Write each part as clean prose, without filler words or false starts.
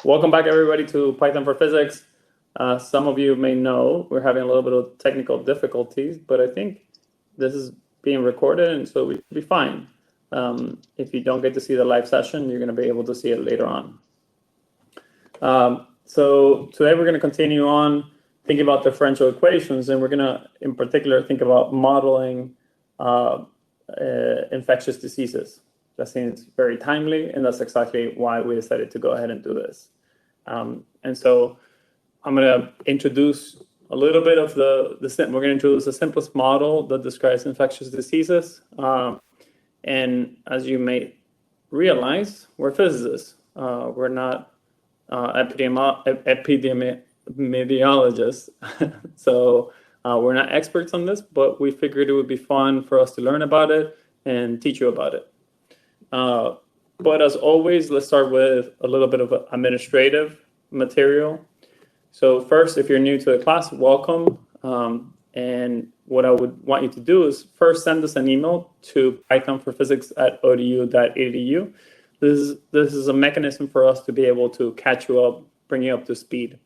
Welcome back, everybody, to Python for Physics. Some of you may know we're having a little bit of technical difficulties, but I think this is being recorded, and so we should be fine. If you don't get to see the live session, you're going to be able to see it later on. So today we're going to continue on thinking about differential equations, and we're going to, in particular, think about modeling infectious diseases. That seems very timely, and that's exactly why we decided to go ahead and do this. And so I'm going to introduce a little bit of we're going to introduce the simplest model that describes infectious diseases. And as you may realize, we're physicists. We're not epidemiologists. So we're not experts on this, but we figured it would be fun for us to learn about it and teach you about it. But as always, let's start with a little bit of administrative material. So first, if you're new to the class, welcome. And what I would want you to do is first send us an email to pythonforphysics@odu.edu. This is a mechanism for us to be able to catch you up, bring you up to speed.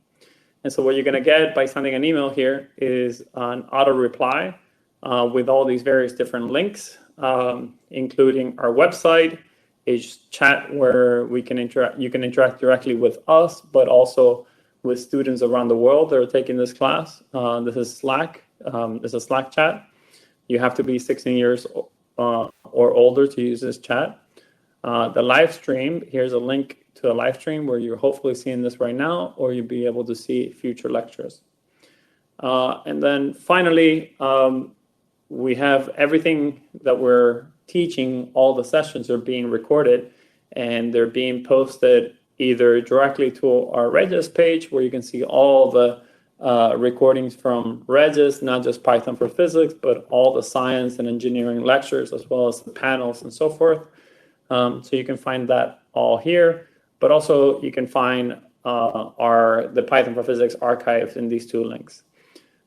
And so what you're going to get by sending an email here is an auto reply with all these various different links, including our website, a chat where we can interact. You can interact directly with us, but also with students around the world that are taking this class. This is Slack. This is a Slack chat. You have to be 16 years or older to use this chat. The live stream, here's a link to a live stream where you're hopefully seeing this right now, or you'll be able to see future lectures. And then finally, we have everything that we're teaching. All the sessions are being recorded, and they're being posted either directly to our REYES page, where you can see all the recordings from REYES, not just Python for Physics, but all the science and engineering lectures, as well as the panels and so forth. So you can find that all here, but also you can find the Python for Physics archives in these two links.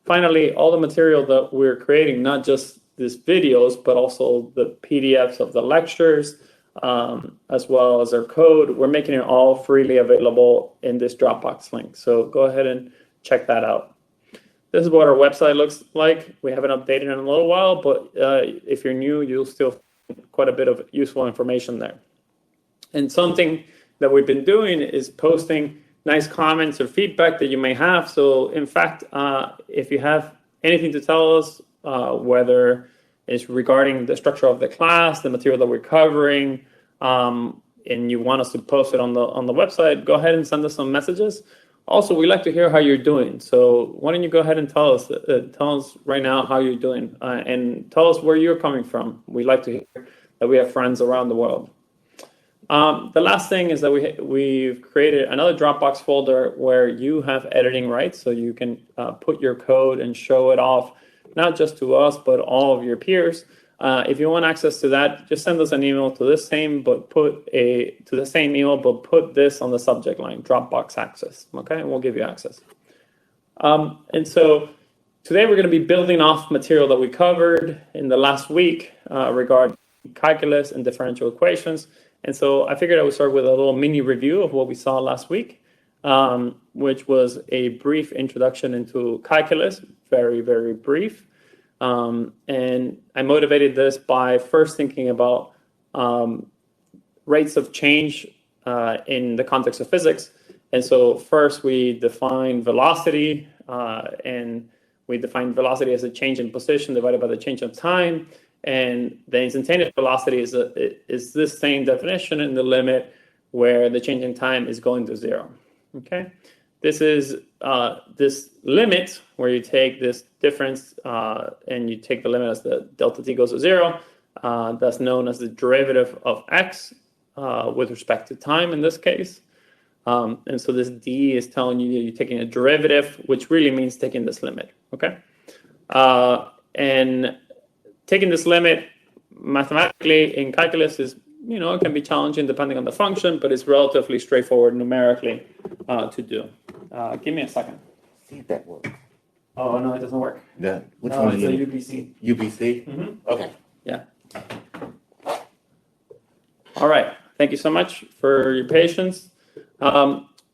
Finally, all the material that we're creating, not just these videos, but also the PDFs of the lectures, as well as our code, we're making it all freely available in this Dropbox link. So go ahead and check that out. This is what our website looks like. We haven't updated in a little while, but if you're new, you'll still find quite a bit of useful information there. And something that we've been doing is posting nice comments or feedback that you may have. So in fact, if you have anything to tell us, whether it's regarding the structure of the class, the material that we're covering, and you want us to post it on the website, go ahead and send us some messages. Also, we like to hear how you're doing. So why don't you go ahead and tell us right now how you're doing, and tell us where you're coming from. We like to hear that we have friends around the world. The last thing is that we've created another Dropbox folder where you have editing rights, so you can put your code and show it off, not just to us, but all of your peers. If you want access to that, just send us an email to this same, but put this on the subject line, Dropbox access. Okay, and we'll give you access. And so today we're going to be building off material that we covered in the last week regarding calculus and differential equations. And so I figured I would start with a little mini review of what we saw last week, which was a brief introduction into calculus, very, very brief. And I motivated this by first thinking about rates of change in the context of physics. And so first we defined velocity, and we defined velocity as a change in position divided by the change of time. And the instantaneous velocity is this same definition in the limit where the change in time is going to zero. Okay, this is this limit where you take this difference and you take the limit as the delta t goes to zero. That's known as the derivative of x with respect to time in this case. And so this d is telling you you're taking a derivative, which really means taking this limit. Okay, and taking this limit mathematically in calculus is, it can be challenging depending on the function, but it's relatively straightforward numerically to do. Give me a second. See if that works. Oh, no, it doesn't work. Which one? It's a UBC. UBC? Mm-hmm. Okay. Yeah. All right. Thank you so much for your patience.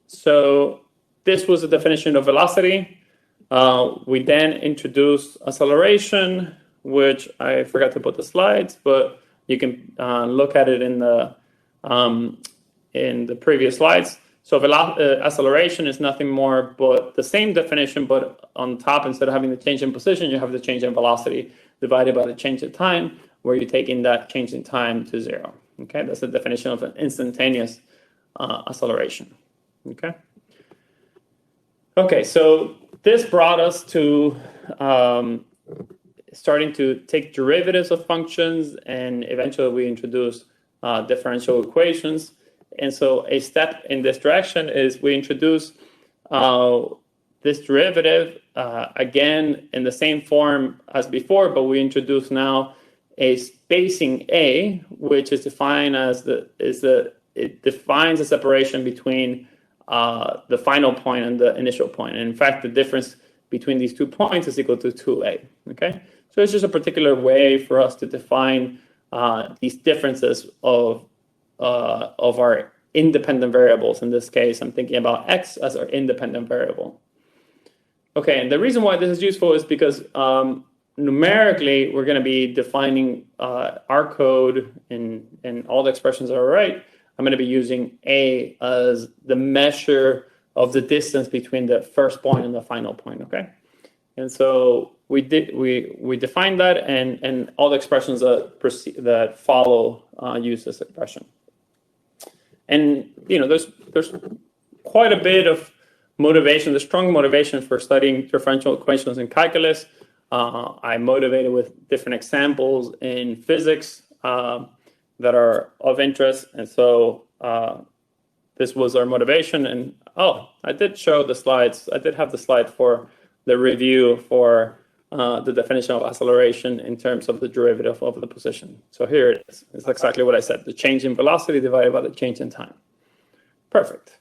So this was the definition of velocity. We then introduced acceleration, which I forgot to put the slides, but you can look at it in the previous slides. So acceleration is nothing more but the same definition, but on top, instead of having the change in position, you have the change in velocity divided by the change in time, where you're taking that change in time to 0. Okay, that's the definition of an instantaneous acceleration. Okay. Okay, so this brought us to starting to take derivatives of functions, and eventually we introduced differential equations. And so a step in this direction is we introduce this derivative again in the same form as before, but we introduce now a spacing A, which is defined as it defines a separation between the final point and the initial point. And in fact, the difference between these 2 points is equal to 2A. Okay, so it's just a particular way for us to define these differences of our independent variables. In this case, I'm thinking about x as our independent variable. Okay, and the reason why this is useful is because numerically, we're going to be defining our code and all the expressions are right. I'm going to be using A as the measure of the distance between the first point and the final point, okay? And so we defined that, and all the expressions that follow use this expression. And there's quite a bit of motivation, the strong motivation for studying differential equations in calculus. I'm motivated with different examples in physics that are of interest, and so this was our motivation. And I did show the slides. I did have the slide for the review for the definition of acceleration in terms of the derivative of the position. So here it is. It's exactly what I said: the change in velocity divided by the change in time. Perfect.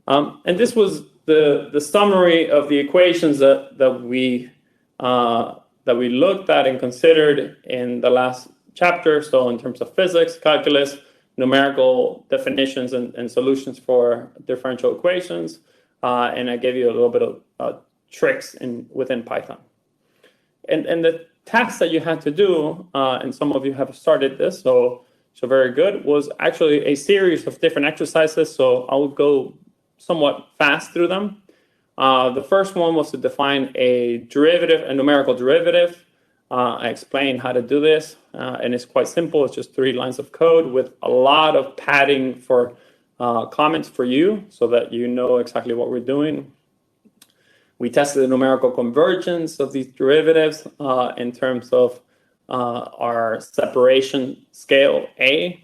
And this was the summary of the equations that we looked at and considered in the last chapter. So in terms of physics, calculus, numerical definitions and solutions for differential equations, and I gave you a little bit of tricks within Python. And the task that you had to do, and some of you have started this, so very good, was actually a series of different exercises. So I'll go somewhat fast through them. The first one was to define a derivative, a numerical derivative. I explained how to do this, and it's quite simple. It's just 3 lines of code with a lot of padding for comments for you so that you know exactly what we're doing. We tested the numerical convergence of these derivatives in terms of our separation scale A,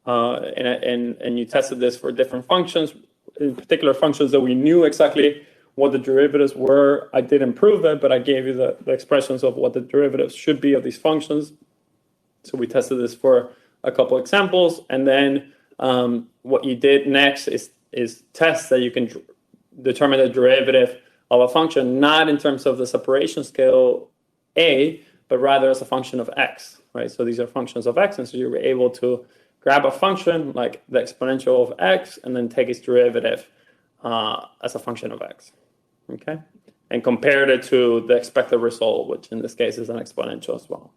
and you tested this for different functions, in particular functions that we knew exactly what the derivatives were. I did improve it, but I gave you the expressions of what the derivatives should be of these functions. So we tested this for a couple examples, and then what you did next is test that you can determine the derivative of a function, not in terms of the separation scale A, but rather as a function of x, right? So these are functions of x, and so you were able to grab a function like the exponential of x and then take its derivative as a function of x, okay? And compared it to the expected result, which in this case is an exponential as well.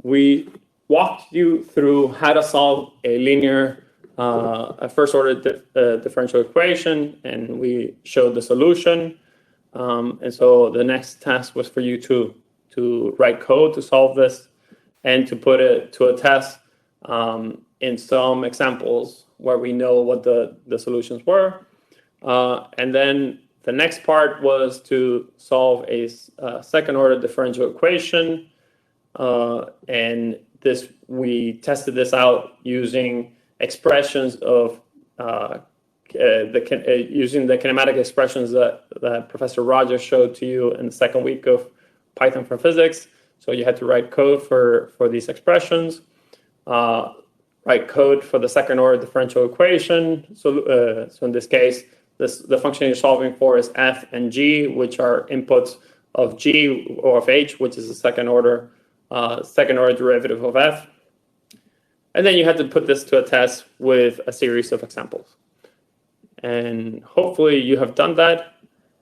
We walked you through how to solve a linear, a first-order differential equation, and we showed the solution. And so the next task was for you to write code to solve this and to put it to a test in some examples where we know what the solutions were. And then the next part was to solve a second-order differential equation. And we tested this out using expressions of using the kinematic expressions that Professor Rogers showed to you in the second week of Python for Physics. So you had to write code for these expressions, write code for the second order differential equation. So in this case, the function you're solving for is f and g, which are inputs of g or of h, which is the second order derivative of f. And then you had to put this to a test with a series of examples. And hopefully you have done that.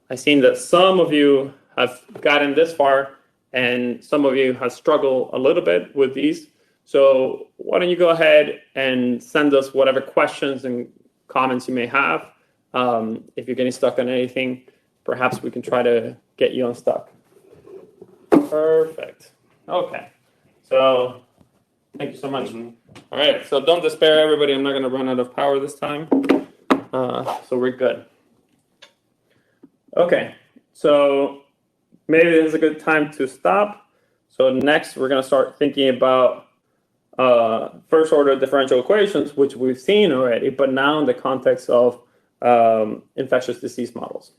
I've seen that some of you have gotten this far, and some of you have struggled a little bit with these. So why don't you go ahead and send us whatever questions and comments you may have. If you're getting stuck on anything, perhaps we can try to get you unstuck. Perfect. Okay. So thank you so much. All right. So don't despair, everybody. I'm not going to run out of power this time. So we're good. Okay. So maybe this is a good time to stop. So next, we're going to start thinking about first order differential equations, which we've seen already, but now in the context of infectious disease models.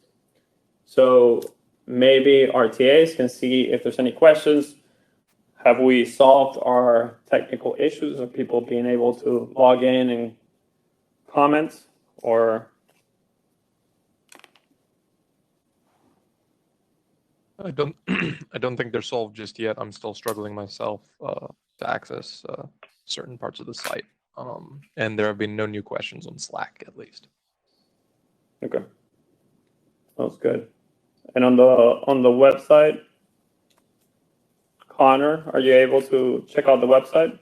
So maybe RTAs can see if there's any questions. Have we solved our technical issues of people being able to log in and comment, or? I don't think they're solved just yet. I'm still struggling myself to access certain parts of the site. And there have been no new questions on Slack, at least. Okay. Sounds good. And on the website, Connor, are you able to check out the website?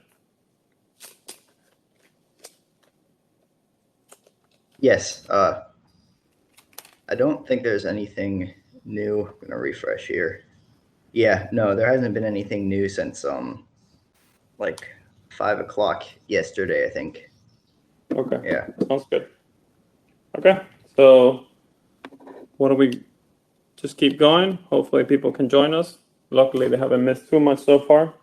Yes. I don't think there's anything new. I'm gonna refresh here. Yeah, no, there hasn't been anything new since like 5 o'clock yesterday, I think. Okay. Yeah. Sounds good. Okay. So what do we just keep going? Hopefully people can join us. Luckily they haven't missed too much so far.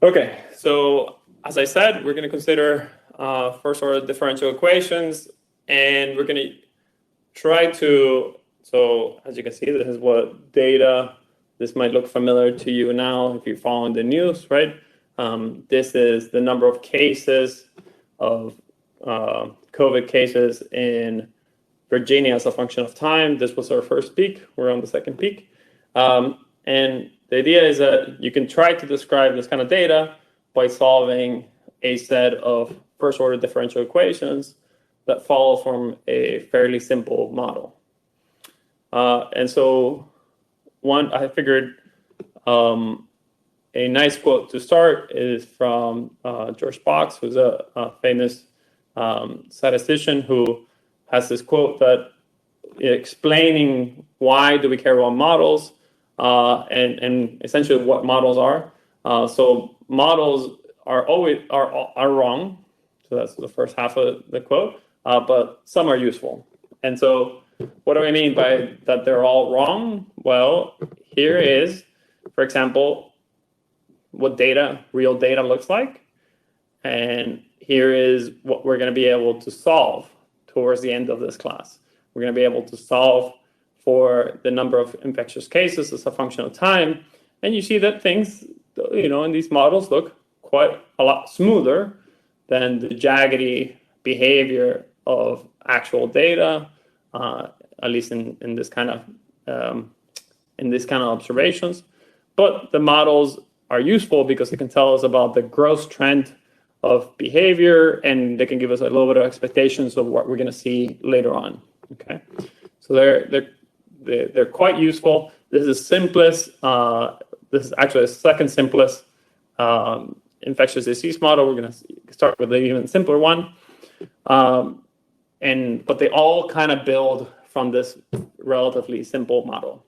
Okay. So as I said, we're going to consider first order differential equations, and we're going to try to, so as you can see, this is what data, this might look familiar to you now if you're following the news, right? This is the number of cases of COVID cases in Virginia as a function of time. This was our first peak. We're on the second peak. And the idea is that you can try to describe this kind of data by solving a set of first order differential equations that follow from a fairly simple model. And so I figured a nice quote to start is from George Box, who's a famous statistician who has this quote that explaining why do we care about models and essentially what models are. So models are always are wrong. So that's the first half of the quote, but some are useful. And so what do I mean by that they're all wrong? Well, here is, for example, what real data looks like. And here is what we're going to be able to solve towards the end of this class. We're going to be able to solve for the number of infectious cases as a function of time. And you see that things, in these models look quite a lot smoother than the jaggedy behavior of actual data, at least in this kind of observations. But the models are useful because they can tell us about the gross trend of behavior, and they can give us a little bit of expectations of what we're going to see later on. Okay, so they're quite useful. This is simplest. This is actually the second simplest infectious disease model. We're going to start with an even simpler one, but they all kind of build from this relatively simple model.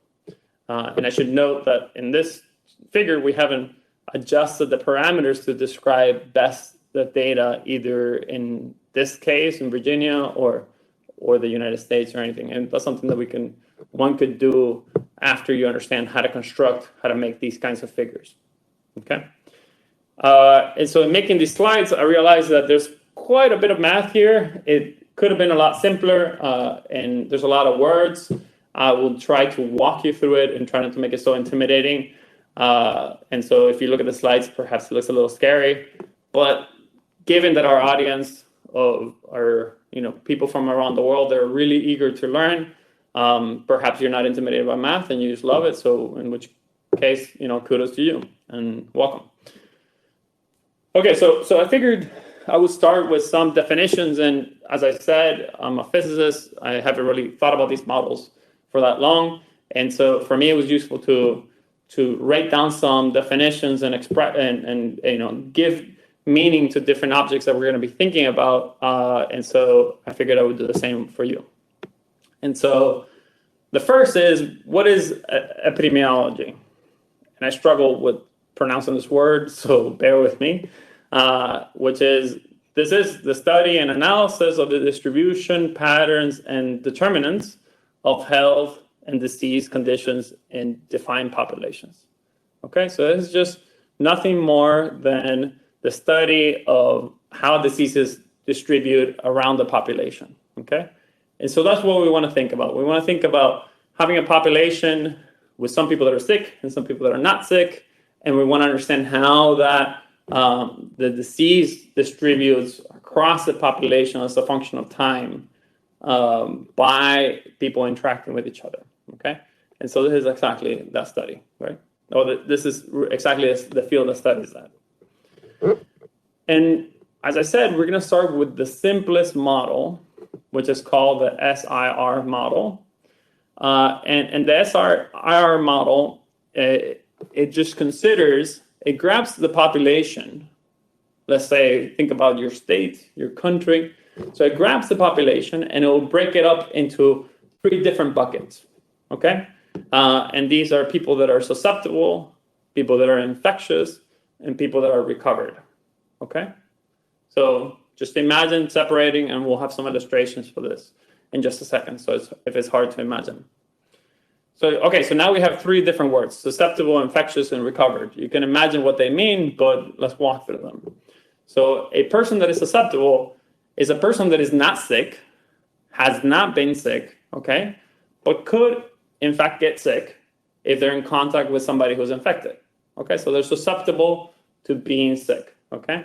And I should note that in this figure, we haven't adjusted the parameters to describe best the data, either in this case in Virginia or the United States or anything. And that's something that one could do after you understand how to make these kinds of figures. Okay. And so in making these slides, I realized that there's quite a bit of math here. It could have been a lot simpler, and there's a lot of words. I will try to walk you through it and try not to make it so intimidating. And so if you look at the slides, perhaps it looks a little scary, but given that our audience are people from around the world, they're really eager to learn. Perhaps you're not intimidated by math and you just love it. So in which case, kudos to you and welcome. Okay, so I figured I would start with some definitions. And as I said, I'm a physicist. I haven't really thought about these models for that long. And so for me, it was useful to write down some definitions and express and give meaning to different objects that we're going to be thinking about. And so I figured I would do the same for you. And so the first is, what is epidemiology? And I struggle with pronouncing this word, so bear with me. This is the study and analysis of the distribution, patterns, and determinants of health and disease conditions in defined populations. Okay, so this is just nothing more than the study of how diseases distribute around the population. Okay, and so that's what we want to think about. We want to think about having a population with some people that are sick and some people that are not sick, and we want to understand how that the disease distributes across the population as a function of time by people interacting with each other. Okay, and so this is exactly that study, right? This is exactly the field that studies that. And as I said, we're going to start with the simplest model, which is called the SIR model. And the SIR model, it just considers, it grabs the population. Let's say, think about your state, your country. So it grabs the population and it will break it up into 3 different buckets. Okay? And these are people that are susceptible, people that are infectious, and people that are recovered. Okay? So just imagine separating, and we'll have some illustrations for this in just a second, so if it's hard to imagine. So, okay, so now we have 3 different words: susceptible, infectious, and recovered. You can imagine what they mean, but let's walk through them. So a person that is susceptible is a person that is not sick, has not been sick, okay, but could, in fact, get sick if they're in contact with somebody who's infected. Okay, so they're susceptible to being sick, okay?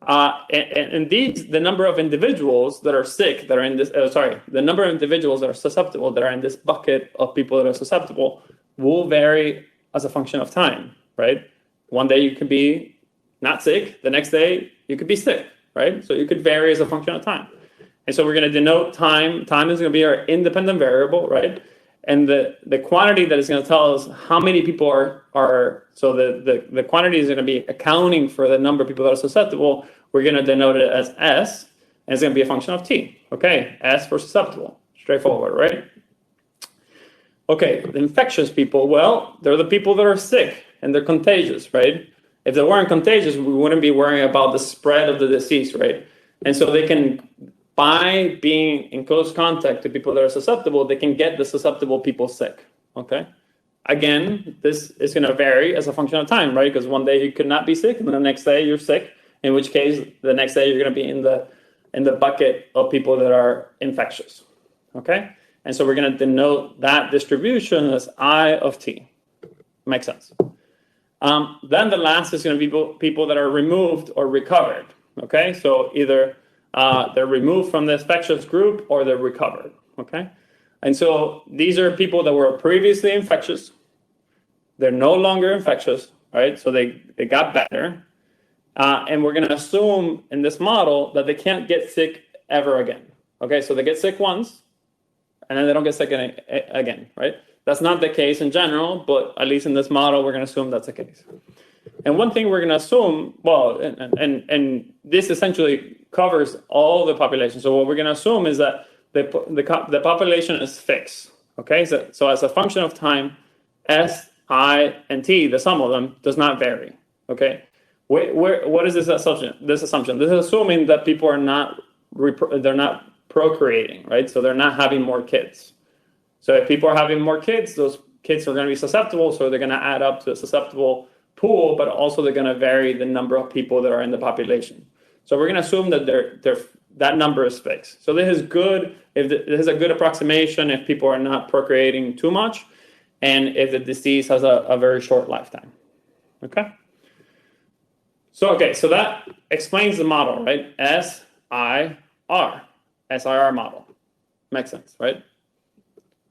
And the number of individuals that are sick, that are in this, the number of individuals that are susceptible, that are in this bucket of people that are susceptible, will vary as a function of time, right? One day you could be not sick, the next day you could be sick, right? So you could vary as a function of time. And so we're going to denote time. Time is going to be our independent variable, right? And the quantity that is going to tell us how many people are so the quantity is going to be accounting for the number of people that are susceptible. We're going to denote it as S, and it's going to be a function of T. Okay, S for susceptible. Straightforward, right? Okay, the infectious people, well, they're the people that are sick and they're contagious, right? If they weren't contagious, we wouldn't be worrying about the spread of the disease, right? And so they can, by being in close contact to people that are susceptible, they can get the susceptible people sick, okay? Again, this is going to vary as a function of time, right? Because one day you could not be sick, and the next day you're sick, in which case the next day you're going to be in the bucket of people that are infectious, okay? And so we're going to denote that distribution as I of T. Makes sense. Then the last is going to be people that are removed or recovered, okay? So either they're removed from the infectious group or they're recovered, okay? And so these are people that were previously infectious. They're no longer infectious, right? So they got better. And we're going to assume in this model that they can't get sick ever again, okay? So they get sick once, and then they don't get sick again, right? That's not the case in general, but at least in this model, we're going to assume that's the case. And one thing we're going to assume, well, and this essentially covers all the population. So what we're going to assume is that the population is fixed, okay? So as a function of time, S, I, and T, the sum of them, does not vary, okay? What is this assumption? This is assuming that people are not procreating, right? So they're not having more kids. So if people are having more kids, those kids are going to be susceptible, so they're going to add up to a susceptible pool, but also they're going to vary the number of people that are in the population. So we're going to assume that that number is fixed. So this is good. This is a good approximation if people are not procreating too much, and if the disease has a very short lifetime. Okay. So that explains the model, right? SIR model. Makes sense, right?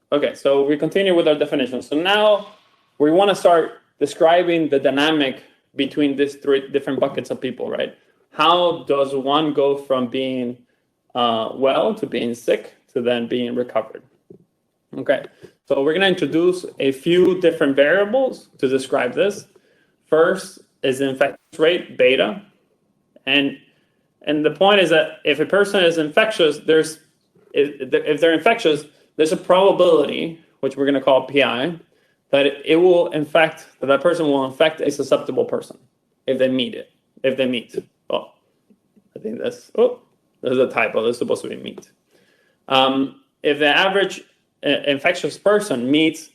Okay, so we continue with our definition. So now we want to start describing the dynamic between these 3 different buckets of people, right? how does one go from being well to being sick to then being recovered? Okay, so we're going to introduce a few different variables to describe this. First is the infection rate, beta. And the point is that if a person is infectious, if they're infectious, there's a probability, which we're going to call PI, that that person will infect a susceptible person if they meet. Oh, I think there's a typo. That's supposed to be meet. If the average infectious person meets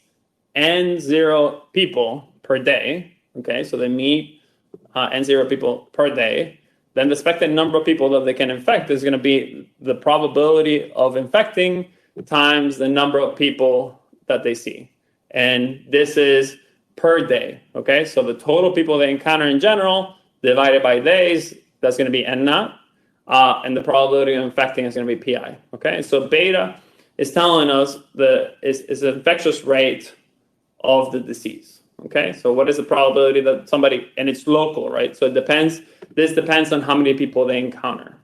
N0 people per day, okay, so they meet N0 people per day, then the expected number of people that they can infect is going to be the probability of infecting times the number of people that they see. And this is per day, okay? So the total people they encounter in general divided by days, that's going to be N naught, and the probability of infecting is going to be PI, okay? So beta is telling us is the infectious rate of the disease, okay? So what is the probability that somebody, and it's local, right? So this depends on how many people they encounter,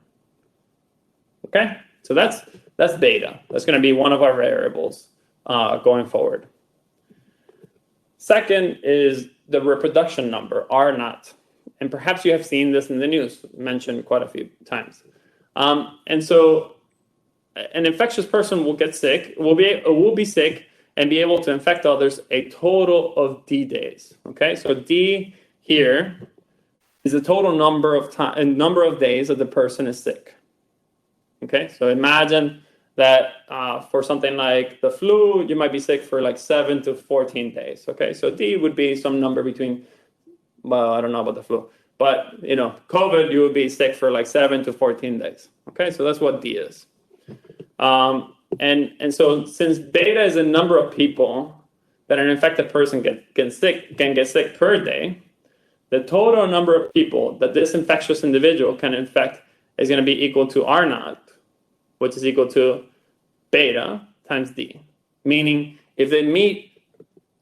okay? So that's beta. That's going to be one of our variables going forward. Second is the reproduction number, R naught. And perhaps you have seen this in the news, mentioned quite a few times. And so an infectious person will get sick, will be sick and be able to infect others a total of D days. Okay, so D here is the total number of days that the person is sick. Okay, so imagine that for something like the flu, you might be sick for like 7 to 14 days. Okay, so D would be some number between, well, I don't know about the flu, but COVID, you would be sick for like 7 to 14 days. Okay, so that's what D is. And so since beta is the number of people that an infected person can get sick per day, the total number of people that this infectious individual can infect is going to be equal to R naught, which is equal to beta times D. Meaning if they meet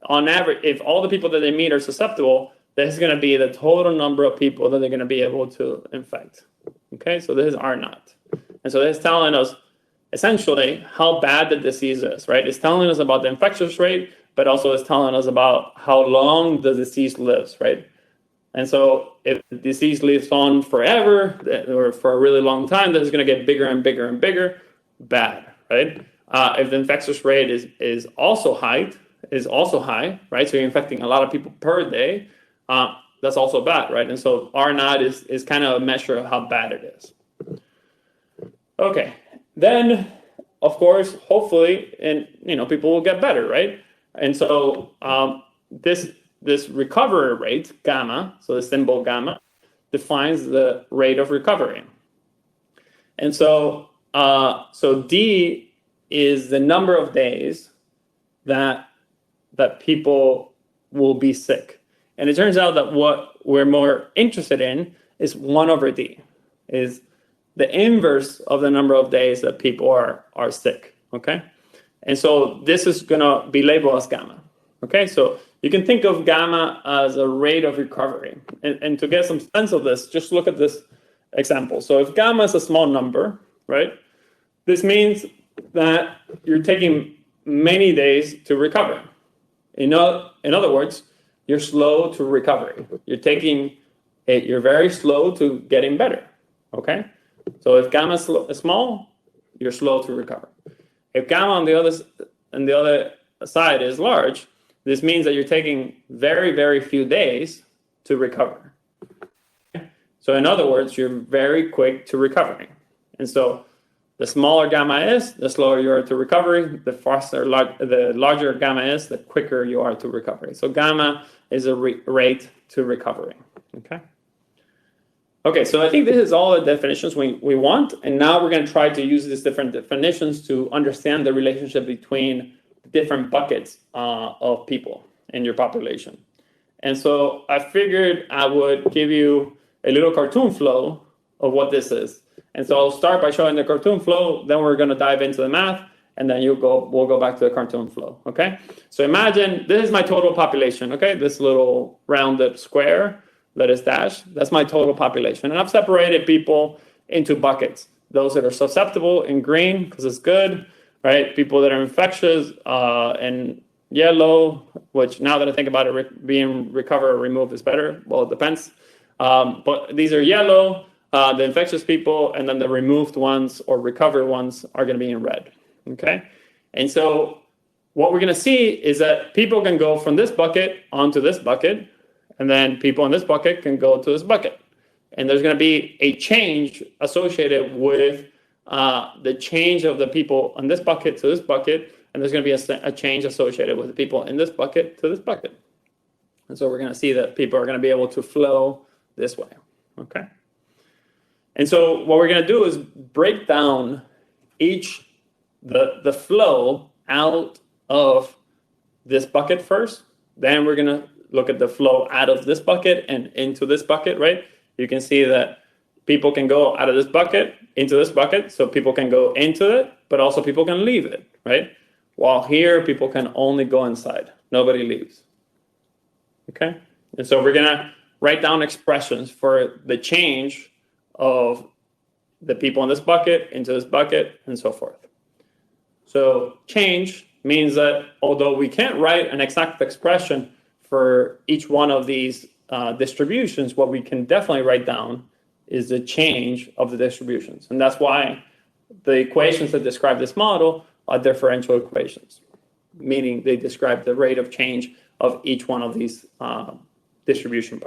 on average, if all the people that they meet are susceptible, this is going to be the total number of people that they're going to be able to infect. Okay, so this is R naught. And so this is telling us essentially how bad the disease is, right? It's telling us about the infectious rate, but also it's telling us about how long the disease lives, right? And so if the disease lives on forever or for a really long time, this is going to get bigger and bigger and bigger, bad, right? If the infectious rate is also high, right? So you're infecting a lot of people per day, that's also bad, right? And so R naught is kind of a measure of how bad it is. Okay, then of course, hopefully, and people will get better, right? And so this recovery rate, gamma, so the symbol gamma, defines the rate of recovery. And so D is the number of days that people will be sick. And it turns out that what we're more interested in is 1 over D, is the inverse of the number of days that people are sick, okay? And so this is going to be labeled as gamma, okay? So you can think of gamma as a rate of recovery. And to get some sense of this, just look at this example. So if gamma is a small number, right, this means that you're taking many days to recover. In other words, you're slow to recovery. You're very slow to getting better, okay? So if gamma is small, you're slow to recover. If gamma on the other side is large, this means that you're taking very, very few days to recover. Okay? So in other words, you're very quick to recovering. And so the smaller gamma is, the slower you are to recovery. The larger gamma is, the quicker you are to recovery. So gamma is a rate to recovery. Okay, so I think this is all the definitions we want. And now we're going to try to use these different definitions to understand the relationship between different buckets of people in your population. And so I figured I would give you a little cartoon flow of what this is. And so I'll start by showing the cartoon flow, then we're going to dive into the math, and then we'll go back to the cartoon flow, okay? So imagine this is my total population, okay? This little rounded square, that is dashed, that's my total population. And I've separated people into buckets. Those that are susceptible in green, because it's good, right? People that are infectious in yellow, which now that I think about it, being recover or remove is better. Well, it depends. But these are yellow, the infectious people, and then the removed ones or recovered ones are going to be in red, okay? And so what we're going to see is that people can go from this bucket onto this bucket, and then people in this bucket can go to this bucket. And there's going to be a change associated with the change of the people in this bucket to this bucket, and there's going to be a change associated with the people in this bucket to this bucket. And so we're going to see that people are going to be able to flow this way, okay? And so what we're going to do is break down the flow out of this bucket first. Then we're going to look at the flow out of this bucket and into this bucket, right? You can see that people can go out of this bucket into this bucket, so people can go into it, but also people can leave it, right? While here, people can only go inside. Nobody leaves, okay? And so we're going to write down expressions for the change of the people in this bucket into this bucket and so forth. So change means that although we can't write an exact expression for each one of these distributions, what we can definitely write down is the change of the distributions. And that's why the equations that describe this model are differential equations, meaning they describe the rate of change of each one of these distributions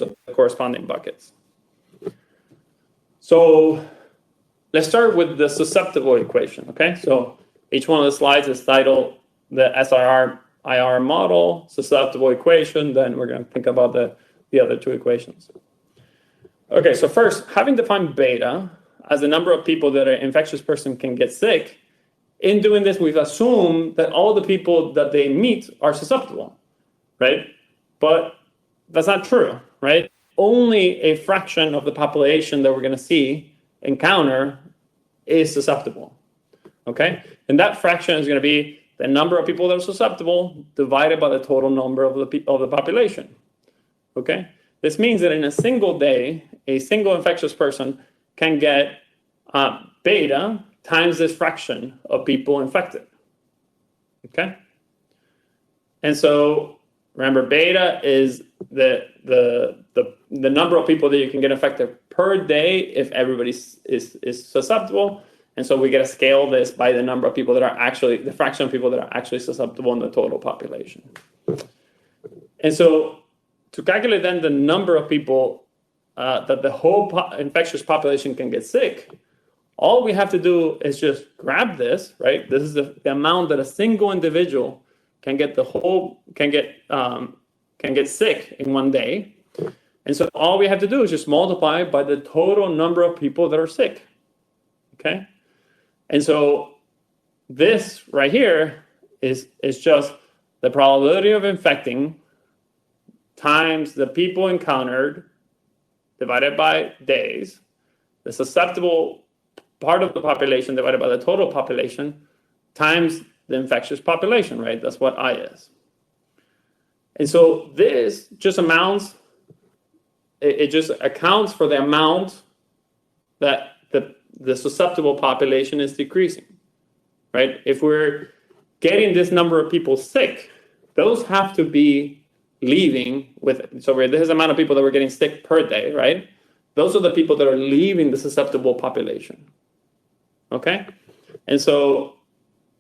of the corresponding buckets. So let's start with the susceptible equation, okay? So each one of the slides is titled the SIR model, susceptible equation, then we're going to think about the other two equations. Okay, so first, having defined beta as the number of people that an infectious person can get sick, in doing this, we've assumed that all the people that they meet are susceptible, right? But that's not true, right? Only a fraction of the population that we're going to encounter is susceptible, okay? And that fraction is going to be the number of people that are susceptible divided by the total number of the population, okay? This means that in a single day, a single infectious person can get beta times this fraction of people infected, okay? And so remember, beta is the number of people that you can get infected per day if everybody is susceptible. And so we get to scale this by the number of people that are actually, the fraction of people that are actually susceptible in the total population. And so to calculate then the number of people that the whole infectious population can get sick, all we have to do is just grab this, right? This is the amount that a single individual can get sick in one day. And so all we have to do is just multiply by the total number of people that are sick, okay? And so this right here is just the probability of infecting times the people encountered divided by days, the susceptible part of the population divided by the total population times the infectious population, right? That's what I is. And so this just amounts, it just accounts for the amount that the susceptible population is decreasing, right? If we're getting this number of people sick, those have to be leaving with, so this is the amount of people that we're getting sick per day, right? Those are the people that are leaving the susceptible population, okay? And so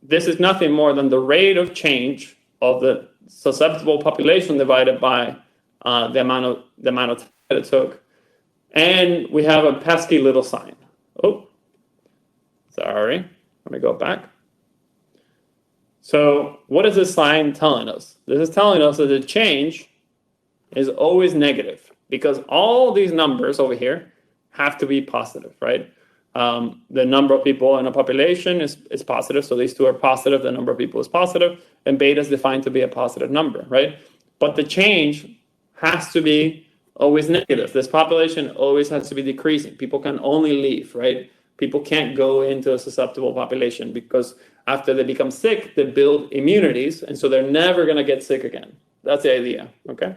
this is nothing more than the rate of change of the susceptible population divided by the amount of time that it took. And we have a pesky little sign. Oh, sorry. Let me go back. So what is this sign telling us? This is telling us that the change is always negative because all these numbers over here have to be positive, right? The number of people in a population is positive, so these two are positive, the number of people is positive, and beta is defined to be a positive number, right? But the change has to be always negative. This population always has to be decreasing. People can only leave, right? People can't go into a susceptible population because after they become sick, they build immunities, and so they're never going to get sick again. That's the idea, okay?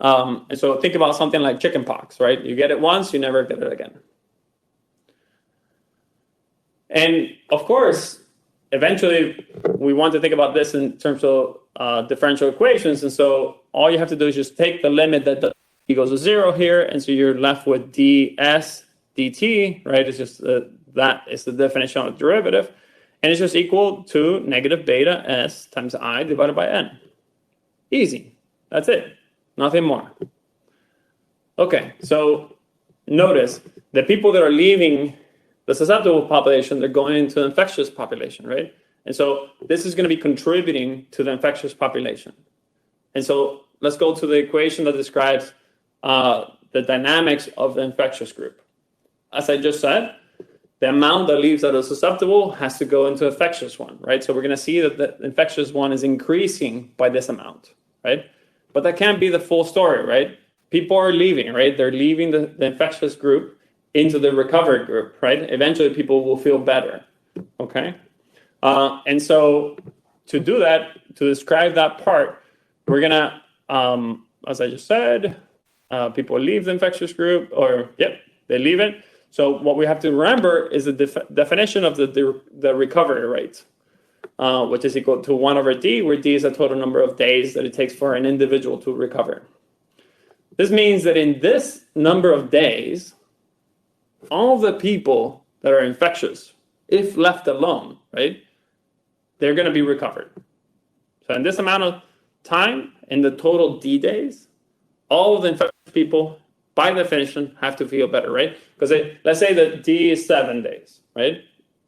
And so think about something like chickenpox, right? You get it once, you never get it again. And of course, eventually, we want to think about this in terms of differential equations. And so all you have to do is just take the limit that equals to 0 here. And so you're left with ds dt, right? It's just that is the definition of derivative. And it's just equal to negative beta s times I divided by n. Easy. That's it. Nothing more. Okay, so notice the people that are leaving the susceptible population, they're going into the infectious population, right? And so this is going to be contributing to the infectious population. And so let's go to the equation that describes the dynamics of the infectious group. As I just said, the amount that leaves out of susceptible has to go into the infectious one, right? So we're going to see that the infectious one is increasing by this amount, right? But that can't be the full story, right? People are leaving, right? They're leaving the infectious group into the recovered group, right? Eventually, people will feel better, okay? And so to do that, to describe that part, we're going to, as I just said, people leave the infectious group, or, yep, they leave it. So what we have to remember is the definition of the recovery rate, which is equal to 1 over d, where d is the total number of days that it takes for an individual to recover. This means that in this number of days, all the people that are infectious, if left alone, right, they're going to be recovered. So in this amount of time, in the total d days, all of the infectious people, by definition, have to feel better, right? Because let's say that d is 7 days, right?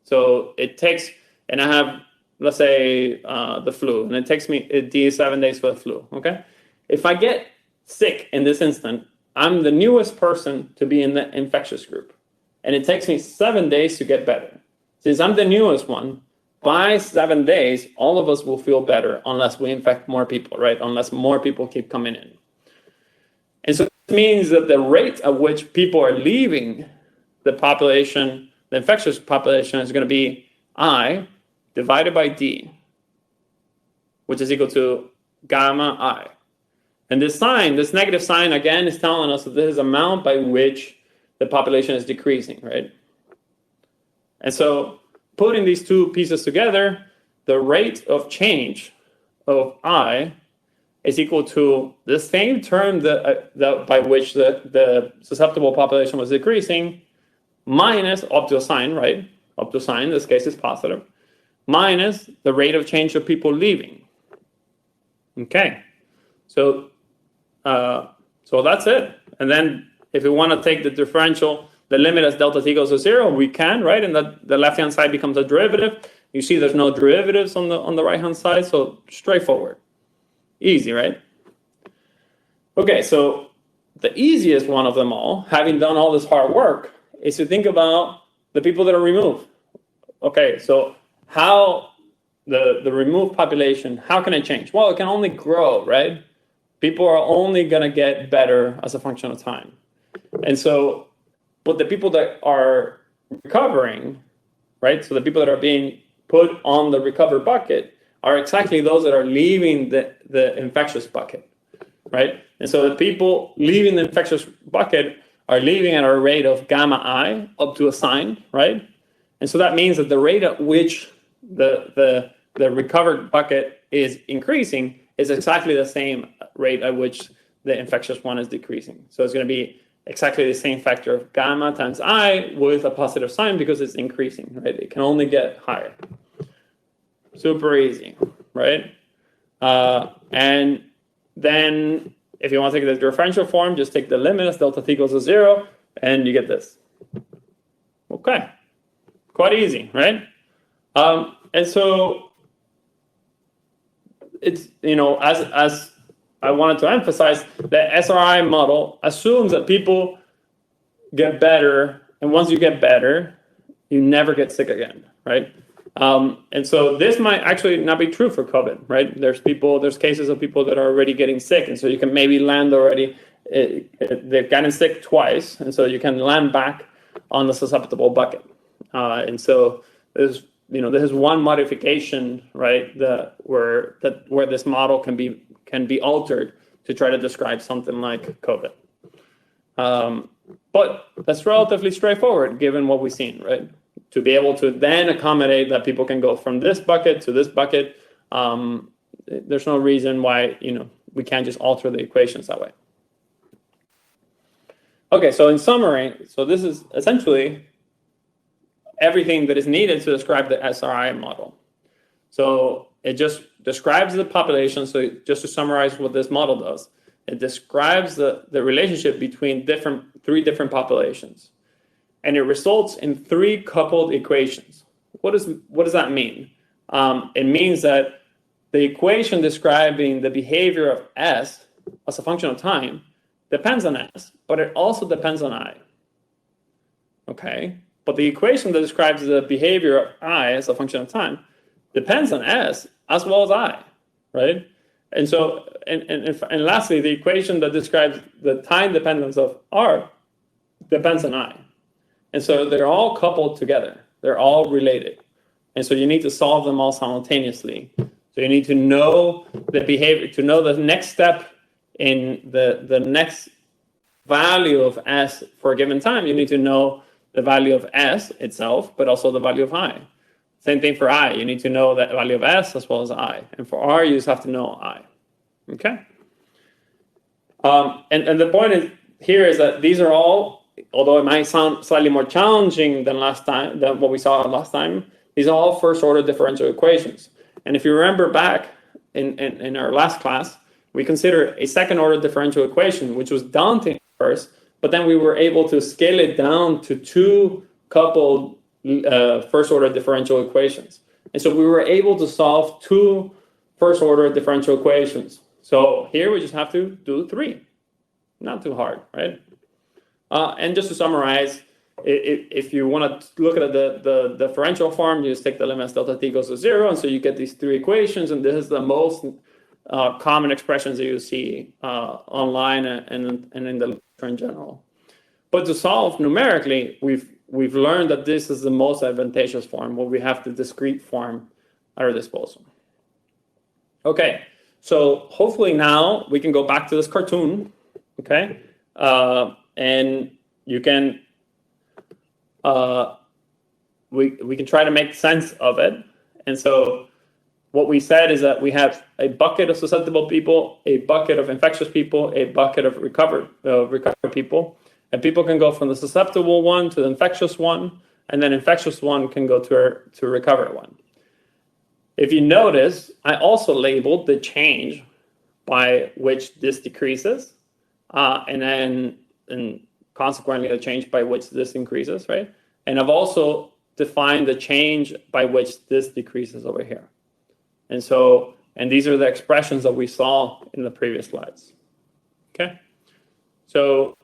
So it takes, and I have, let's say, the flu, and it takes me, d is 7 days for the flu, okay? If I get sick in this instant, I'm the newest person to be in the infectious group. And it takes me 7 days to get better. Since I'm the newest one, by 7 days, all of us will feel better unless we infect more people, right? Unless more people keep coming in. And so this means that the rate at which people are leaving the population, the infectious population, is going to be I divided by D, which is equal to gamma I. And this sign, this negative sign, again, is telling us that this is the amount by which the population is decreasing, right? And so putting these two pieces together, the rate of change of I is equal to the same term by which the susceptible population was decreasing, minus up to a sign, right? Up to a sign, in this case is positive, minus the rate of change of people leaving. Okay, so that's it. And then if we want to take the differential, the limit as delta t equals to 0, we can, right? And the left-hand side becomes a derivative. You see there's no derivatives on the right-hand side, so straightforward. Easy, right? Okay, so the easiest one of them all, having done all this hard work, is to think about the people that are removed. Okay, so how the removed population, how can it change? Well, it can only grow, right? People are only going to get better as a function of time. And so, but the people that are recovering, right? So the people that are being put on the recovered bucket are exactly those that are leaving the infectious bucket, right? And so the people leaving the infectious bucket are leaving at a rate of gamma I up to a sign, right? And so that means that the rate at which the recovered bucket is increasing is exactly the same rate at which the infectious one is decreasing. So it's going to be exactly the same factor of gamma times I with a positive sign because it's increasing, right? It can only get higher. Super easy, right? And then if you want to take the differential form, just take the limit as delta t equals to 0, and you get this. Okay, quite easy, right? And so it's, you know, as I wanted to emphasize, the SRI model assumes that people get better, and once you get better, you never get sick again, right? And so this might actually not be true for COVID, right? There's cases of people that are already getting sick, and so you can maybe land already, they've gotten sick twice, and so you can land back on the susceptible bucket. And so there's, you know, this is one modification, right, where this model can be altered to try to describe something like COVID. But that's relatively straightforward given what we've seen, right? To be able to then accommodate that people can go from this bucket to this bucket, there's no reason why, we can't just alter the equations that way. Okay, so in summary, so this is essentially everything that is needed to describe the SRI model. So it just describes the population. So just to summarize what this model does, it describes the relationship between three different populations. And it results in three coupled equations. What does that mean? It means that the equation describing the behavior of S as a function of time depends on S, but it also depends on I. Okay? But the equation that describes the behavior of I as a function of time depends on S as well as I, right? And so, and lastly, the equation that describes the time dependence of R depends on I. And so they're all coupled together. They're all related. And so you need to solve them all simultaneously. So you need to know the behavior, to know the next step in the next value of S for a given time. You need to know the value of S itself, but also the value of I. Same thing for I. You need to know the value of S as well as I. And for R, you just have to know I. Okay? And the point here is that these are all, although it might sound slightly more challenging than what we saw last time, these are all first-order differential equations. And if you remember back in our last class, we considered a second-order differential equation, which was daunting at first, but then we were able to scale it down to two coupled first-order differential equations. And so we were able to solve two first-order differential equations. So here we just have to do three. Not too hard, right? And just to summarize, if you want to look at the differential form, you just take the limit as delta t equals to 0, and so you get these three equations, and this is the most common expressions that you see online and in the literature in general. But to solve numerically, we've learned that this is the most advantageous form, where we have the discrete form at our disposal. Okay, so hopefully now we can go back to this cartoon, okay? And you can, we can try to make sense of it. And so what we said is that we have a bucket of susceptible people, a bucket of infectious people, a bucket of recovered people. And people can go from the susceptible one to the infectious one, and then infectious one can go to recovered one. If you notice, I also labeled the change by which this decreases, and consequently the change by which this increases, right? And I've also defined the change by which this decreases over here. And so, and these are the expressions that we saw in the previous slides. Okay, so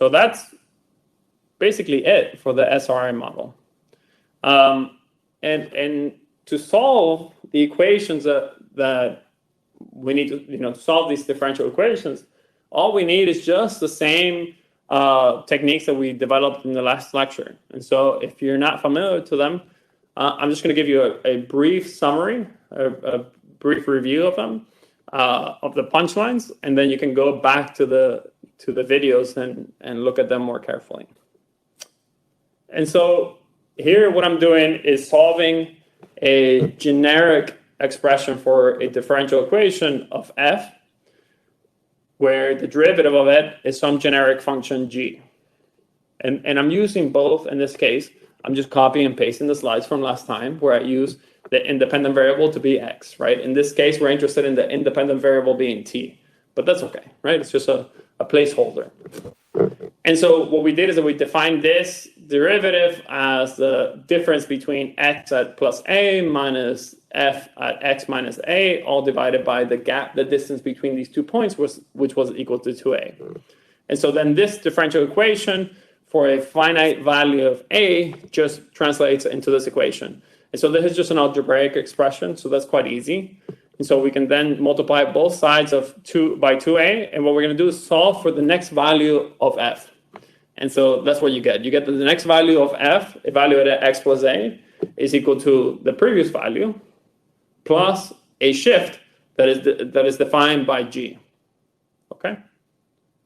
that's basically it for the SRI model. And to solve the equations that we need to solve these differential equations, all we need is just the same techniques that we developed in the last lecture. And so if you're not familiar to them, I'm just going to give you a brief summary, a brief review of them, of the punchlines, and then you can go back to the videos and look at them more carefully. And so here what I'm doing is solving a generic expression for a differential equation of f, where the derivative of it is some generic function g. And I'm using both in this case. I'm just copying and pasting the slides from last time where I use the independent variable to be x, right? In this case, we're interested in the independent variable being t, but that's okay, right? It's just a placeholder. And so what we did is that we defined this derivative as the difference between x at plus a minus f at x minus a, all divided by the gap, the distance between these 2 points, which was equal to 2a. And so then this differential equation for a finite value of a just translates into this equation. And so this is just an algebraic expression, so that's quite easy. And so we can then multiply both sides of 2 by 2a, and what we're going to do is solve for the next value of f. And so that's what you get. You get that the next value of f, evaluated at x plus a, is equal to the previous value plus a shift that is defined by g. okay?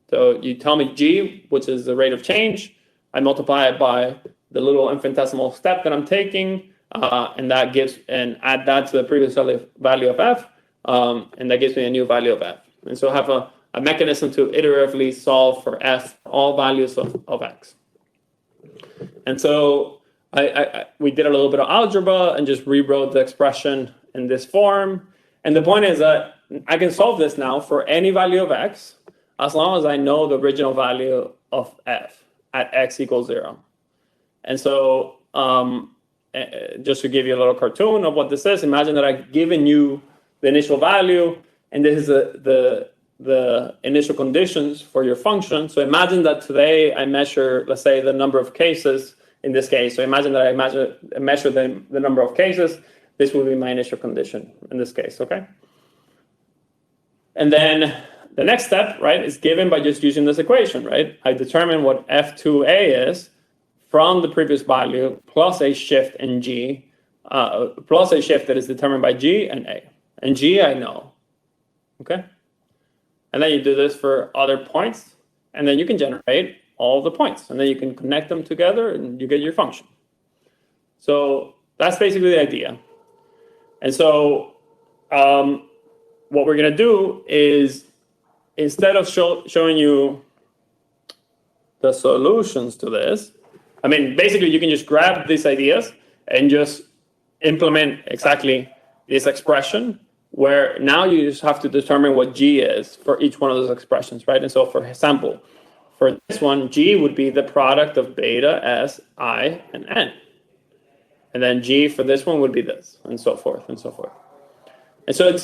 So you tell me G, which is the rate of change. I multiply it by the little infinitesimal step that I'm taking, and that gives, and add that to the previous value of F, and that gives me a new value of F. And so I have a mechanism to iteratively solve for F, all values of X. And so we did a little bit of algebra and just rewrote the expression in this form. And the point is that I can solve this now for any value of X, as long as I know the original value of F at X equals 0. And so just to give you a little cartoon of what this is, imagine that I've given you the initial value, and this is the initial conditions for your function. So imagine that today I measure, let's say, the number of cases in this case. So imagine that I measure the number of cases. This will be my initial condition in this case, okay? And then the next step, right, is given by just using this equation, right? I determine what F2A is from the previous value plus a shift in G, plus a shift that is determined by G and A. And G I know, okay? And then you do this for other points, and then you can generate all the points, and then you can connect them together and you get your function. So that's basically the idea. And so what we're gonna do is, instead of showing you the solutions to this, I mean, basically you can just grab these ideas and just implement exactly this expression, where now you just have to determine what G is for each one of those expressions, right? And so for example, for this one, G would be the product of beta, S, I, and N. And then G for this one would be this, and so forth, and so forth. And so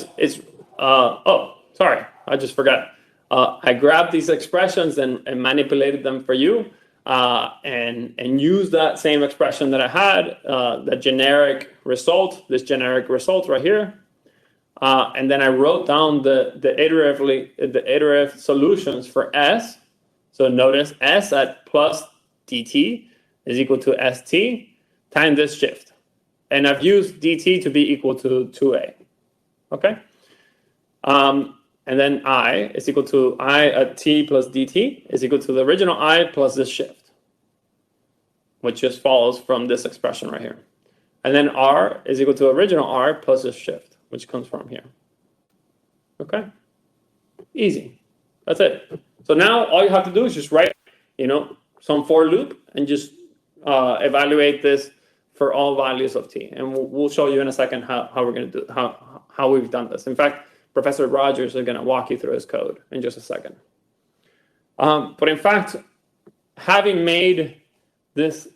oh, sorry, I just forgot. I grabbed these expressions and manipulated them for you, and used that same expression that I had, the generic result, this generic result right here. And then I wrote down the iterative solutions for S. So notice S at plus dt is equal to st times this shift. And I've used dt to be equal to 2a, okay? And then I is equal to I at t plus dt is equal to the original I plus this shift, which just follows from this expression right here. And then R is equal to original R plus this shift, which comes from here. Okay? Easy. That's it. So now all you have to do is just write, some for loop and just evaluate this for all values of t. And we'll show you in a second how we're going to do how we've done this. In fact, Professor Rogers is going to walk you through his code in just a second. But in fact, having made this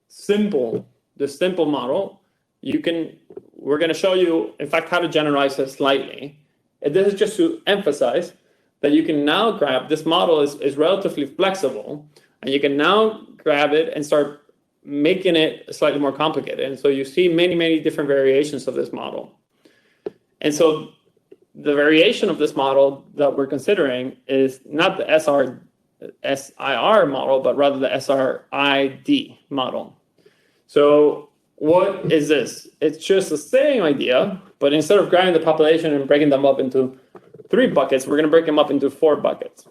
simple model, we're going to show you, in fact, how to generalize it slightly. And this is just to emphasize that you can now grab, this model is relatively flexible, and you can now grab it and start making it slightly more complicated. And so you see many, many different variations of this model. And so the variation of this model that we're considering is not the SIR model, but rather the SRID model. So what is this? It's just the same idea, but instead of grabbing the population and breaking them up into 3 buckets, we're going to break them up into 4 buckets.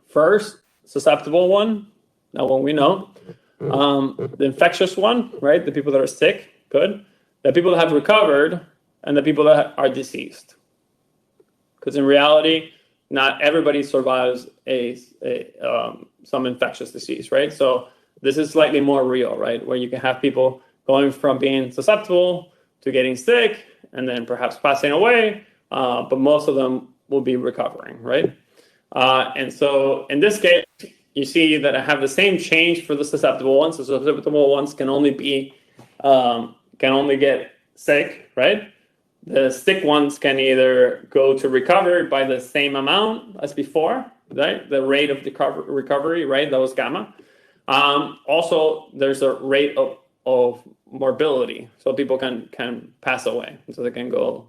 First, susceptible one, that one we know. The infectious one, right? The people that are sick, good. The people that have recovered, and the people that are deceased. Because in reality, not everybody survives some infectious disease, right? So this is slightly more real, right? Where you can have people going from being susceptible to getting sick and then perhaps passing away, but most of them will be recovering, right? And so in this case, you see that I have the same change for the susceptible ones. The susceptible ones can only get sick, right? The sick ones can either go to recover by the same amount as before, right? The rate of recovery, right? That was gamma. Also, there's a rate of morbidity, so people can pass away, so they can go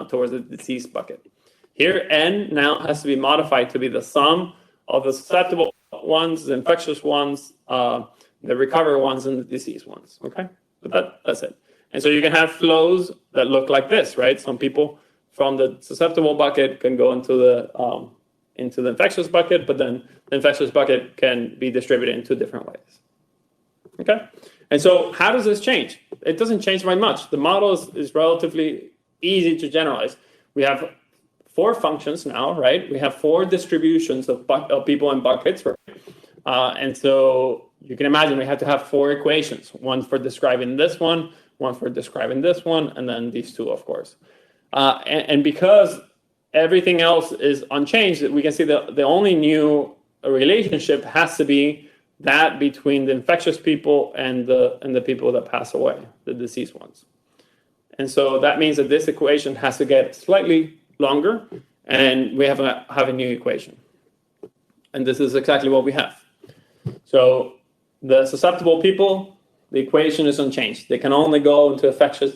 towards the disease bucket. Here, N now has to be modified to be the sum of the susceptible ones, the infectious ones, the recovered ones, and the diseased ones. Okay, but that's it. And so you can have flows that look like this, right? Some people from the susceptible bucket can go into into the infectious bucket, but then the infectious bucket can be distributed in two different ways. Okay? And so how does this change? It doesn't change by much. The model is relatively easy to generalize. We have 4 functions now, right? We have 4 distributions of people in buckets, right? And so you can imagine we have to have 4 equations, one for describing this one for describing this one, and then these 2, of course. And because everything else is unchanged, we can see the only new relationship has to be that between the infectious people and the people that pass away, the deceased ones. And so that means that this equation has to get slightly longer, and we have a new equation. And this is exactly what we have. So the susceptible people, the equation is unchanged. They can only go into infectious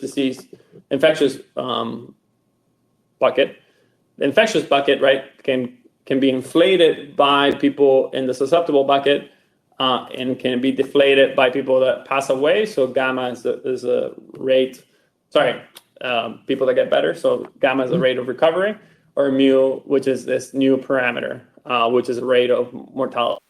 bucket. The infectious bucket, right, can be inflated by people in the susceptible bucket, and can be deflated by people that pass away. So gamma is a rate. People that get better. So gamma is a rate of recovery, or mu, which is this new parameter, which is a rate of mortality.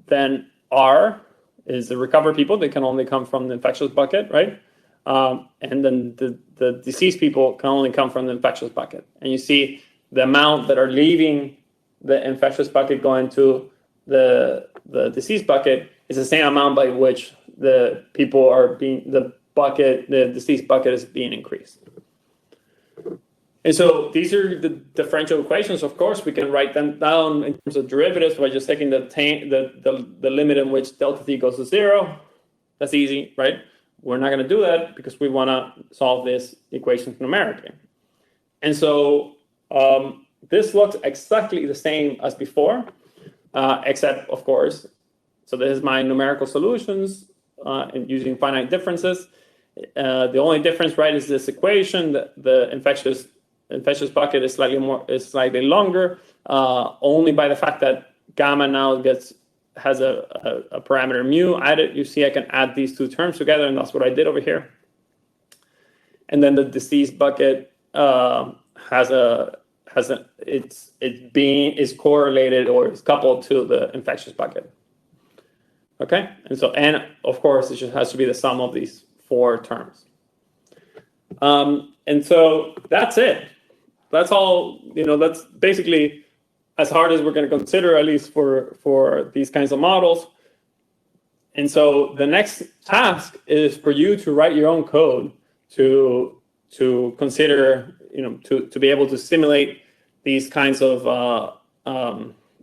Then R is the recovered people. They can only come from the infectious bucket, right? And then the deceased people can only come from the infectious bucket. And you see the amount that are leaving the infectious bucket going to the deceased bucket is the same amount by which the people are being, the deceased bucket is being increased. And so these are the differential equations. Of course, we can write them down in terms of derivatives by just taking the limit in which delta t goes to 0. That's easy, right? We're not going to do that because we want to solve this equation numerically. And so this looks exactly the same as before, except, of course, so this is my numerical solutions using finite differences. The only difference, right, is this equation. The infectious bucket is slightly longer, only by the fact that gamma now has a parameter mu added. You see, I can add these 2 terms together, and that's what I did over here. And then the deceased bucket is correlated or is coupled to the infectious bucket. Okay, and of course, it just has to be the sum of these 4 terms. And so that's it. That's all. That's basically as hard as we're going to consider, at least for these kinds of models. And so the next task is for you to write your own code to consider, to be able to simulate these kinds of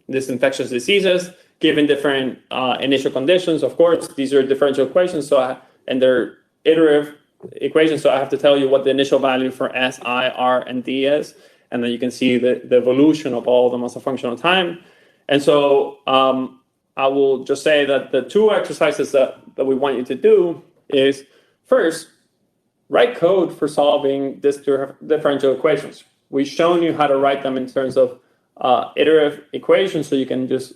this infectious diseases given different initial conditions. Of course, these are differential equations, and they're iterative equations. So I have to tell you what the initial value for S, I, R, and D is. And then you can see the evolution of all of them as a function of time. And so I will just say that the 2 exercises that we want you to do is, first, write code for solving these differential equations. We've shown you how to write them in terms of iterative equations, so you can just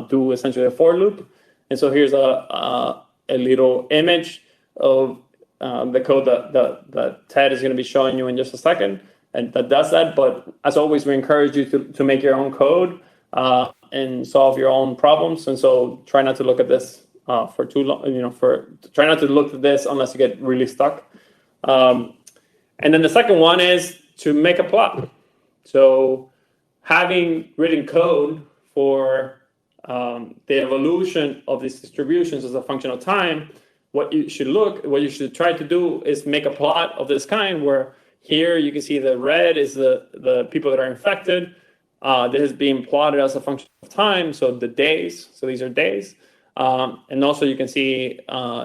do essentially a for loop. And so here's a little image of the code that Ted is going to be showing you in just a second, and that does that. But as always, we encourage you to make your own code and solve your own problems. And so try not to look at this for too long. Try not to look at this unless you get really stuck. And then the second one is to make a plot. So having written code for the evolution of these distributions as a function of time, what you should try to do is make a plot of this kind, where here you can see the red is the people that are infected. This is being plotted as a function of time, so the days. So these are days. And also you can see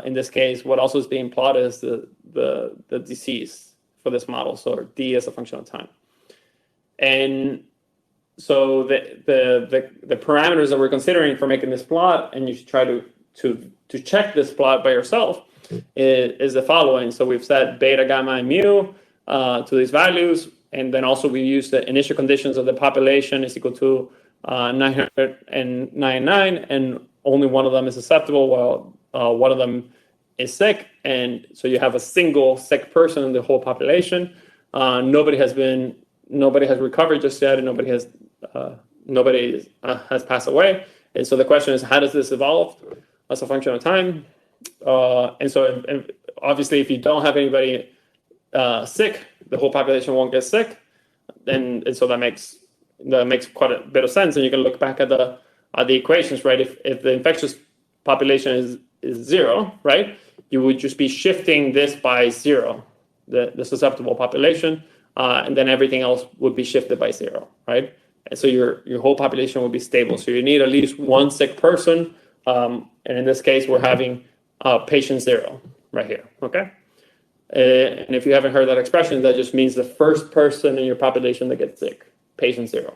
in this case, what also is being plotted is the disease for this model. So D is a function of time. And so the parameters that we're considering for making this plot, and you should try to check this plot by yourself, is the following. So we've set beta, gamma, and mu to these values, and then also we use the initial conditions of the population is equal to 999, and only one of them is susceptible, while one of them is sick. And so you have a single sick person in the whole population. Nobody has been nobody has recovered just yet, and nobody has passed away. And so the question is, how does this evolve as a function of time? And so obviously, if you don't have anybody sick, the whole population won't get sick. And so that makes quite a bit of sense. And you can look back at the equations, right? If the infectious population is 0, right, you would just be shifting this by 0, the susceptible population, and then everything else would be shifted by 0, right? And so your whole population will be stable. So you need at least one sick person, and in this case, we're having patient 0 right here, okay? And if you haven't heard that expression, that just means the first person in your population that gets sick, patient 0.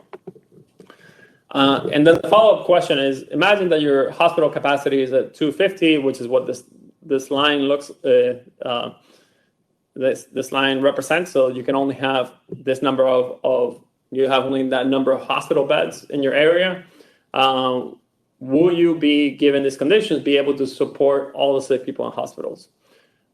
And then the follow-up question is, imagine that your hospital capacity is at 250, which is what this line looks, this line represents. So you can only have this number you have only that number of hospital beds in your area. Will you be, given these conditions, be able to support all the sick people in hospitals?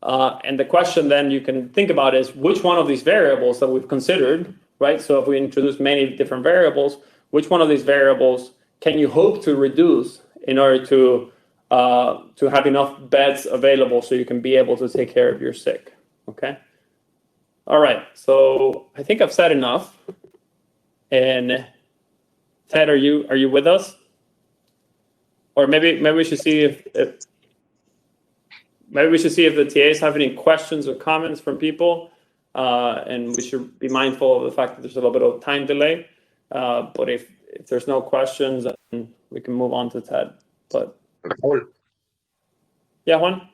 And the question then you can think about is, which one of these variables that we've considered, right? So if we introduce many different variables, which one of these variables can you hope to reduce in order to have enough beds available so you can be able to take care of your sick, okay? All right, so I think I've said enough. And Ted, are you with us? Or maybe we should see if the TAs have any questions or comments from people, and we should be mindful of the fact that there's a little bit of time delay. But if there's no questions, then we can move on to Ted. But yeah, Juan?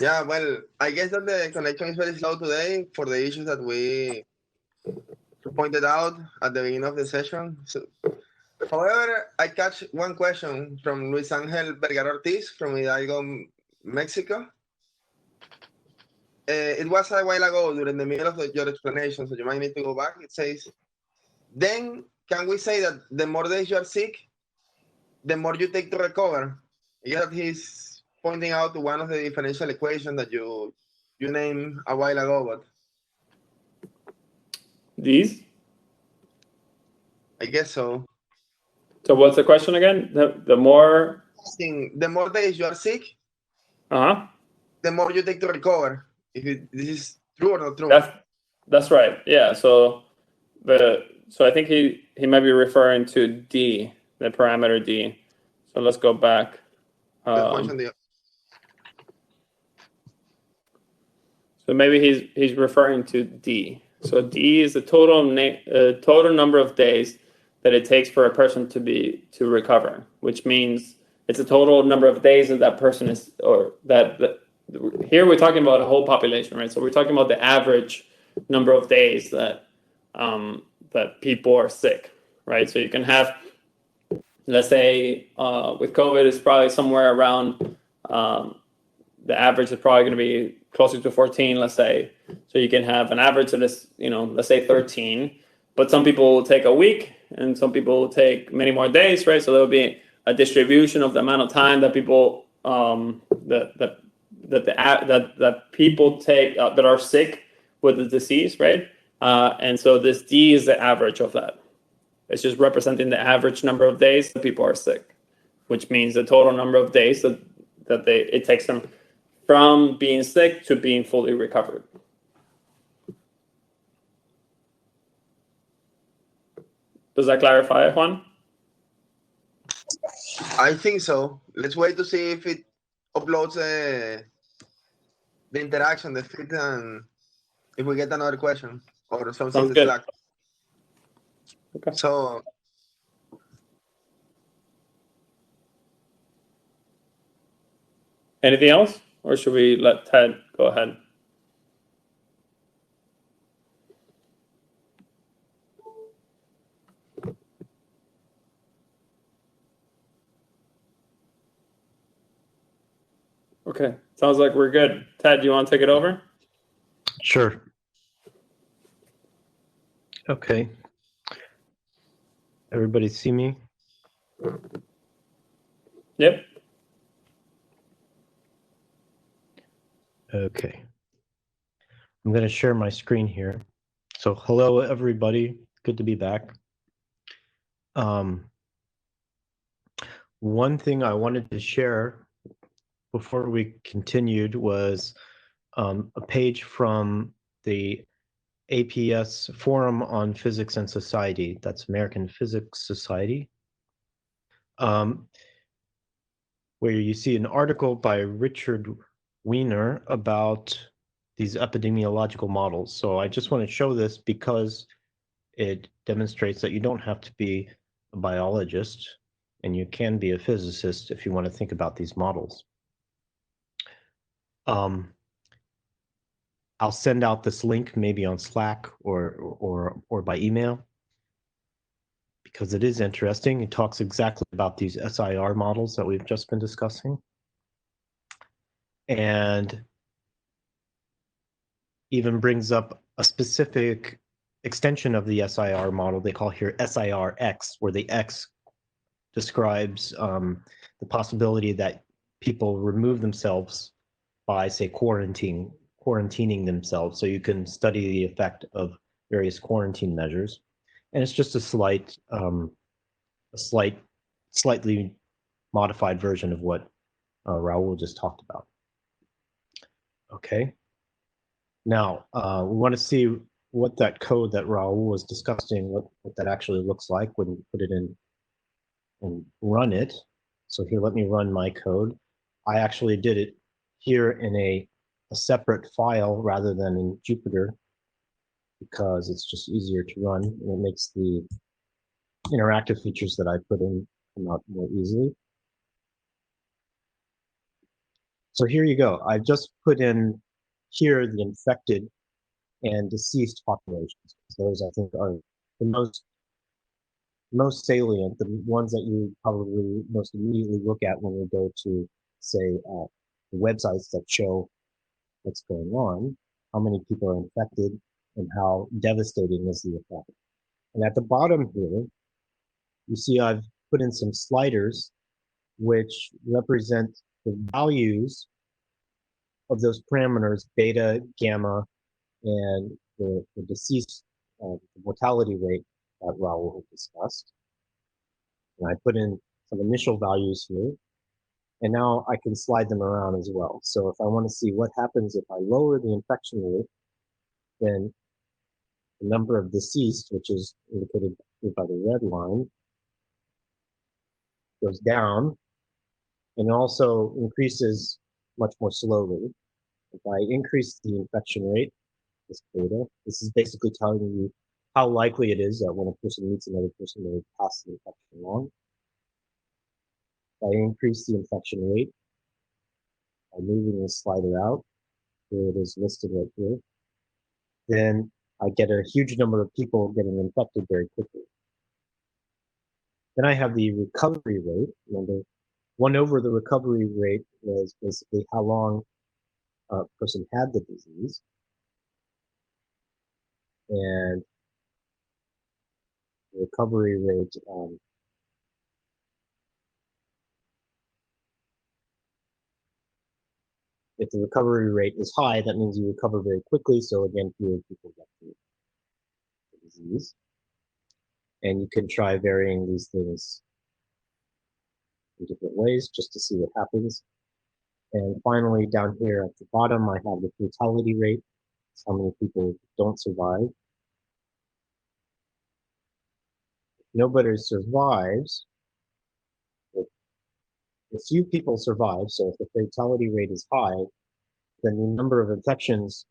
Yeah, well, I guess that the connection is very slow today for the issues that we pointed out at the beginning of the session. So, however, I catch one question from Luis Angel Vergara Ortiz from Hidalgo, Mexico. It was a while ago during the middle of your explanation, so you might need to go back. It says, then can we say that the more days you are sick, the more you take to recover? Yet he's pointing out to one of the differential equations that you named a while ago, but These? I guess so. So what's the question again? The more... The more days you are sick, the more you take to recover. This is true or not true? That's right. Yeah. So I think he might be referring to D, the parameter D. So let's go back. So maybe he's referring to D. So D is the total number of days that it takes for a person to recover, which means it's a total number of days that person is, or that here we're talking about a whole population, right? So we're talking about the average number of days that people are sick, right? So you can have, let's say, with COVID, it's probably somewhere around, the average is probably going to be closer to 14, let's say. So you can have an average of this, let's say 13, but some people will take a week and some people will take many more days, right? So there will be a distribution of the amount of time that people, that people take that are sick with the disease, right? And so this D is the average of that. It's just representing the average number of days that people are sick, which means the total number of days that it takes them from being sick to being fully recovered. Does that clarify, Juan? I think so. Let's wait to see if it uploads the interaction, the fit, and if we get another question or something in the Slack. Okay. So anything else, or should we let Ted go ahead? Okay, sounds like we're good. Ted, do you want to take it over? Sure. Okay. Everybody see me? Yep. Okay. I'm going to share my screen here. So hello, everybody. Good to be back. One thing I wanted to share before we continued was a page from the APS Forum on Physics and Society. That's American Physics Society, where you see an article by Richard Wiener about these epidemiological models. So I just want to show this because it demonstrates that you don't have to be a biologist, and you can be a physicist if you want to think about these models. I'll send out this link maybe on Slack or by email, because it is interesting. It talks exactly about these SIR models that we've just been discussing, and even brings up a specific extension of the SIR model they call here SIRX, where the X describes the possibility that people remove themselves by, say, quarantining themselves. So you can study the effect of various quarantine measures, and it's just a slightly modified version of what Raul just talked about. Okay. Now we want to see what that code that Raul was discussing, what that actually looks like when you put it in and run it. So here, let me run my code. I actually did it here in a separate file rather than in Jupyter, because it's just easier to run, and it makes the interactive features that I put in come out more easily. So here you go. I've just put in here the infected and deceased populations. Those, I think, are the most salient, the ones that you probably most immediately look at when you go to, say, websites that show what's going on, how many people are infected, and how devastating is the effect. And at the bottom here, you see I've put in some sliders which represent the values of those parameters, beta, gamma, and the deceased mortality rate that Raul had discussed. And I put in some initial values here, and now I can slide them around as well. So if I want to see what happens if I lower the infection rate, then the number of deceased, which is indicated by the red line, goes down, and also increases much more slowly. If I increase the infection rate, this beta, this is basically telling you how likely it is that when a person meets another person, they pass the infection along. If I increase the infection rate by moving this slider out, here it is listed right here, then I get a huge number of people getting infected very quickly. Then I have the recovery rate. Remember, 1 over the recovery rate was basically how long a person had the disease. And the recovery rate, if the recovery rate is high, that means you recover very quickly. So again, fewer people get the disease. And you can try varying these things in different ways just to see what happens. And finally, down here at the bottom, I have the fatality rate. It's how many people don't survive. If nobody survives, if few people survive, so if the fatality rate is high, then the number of infections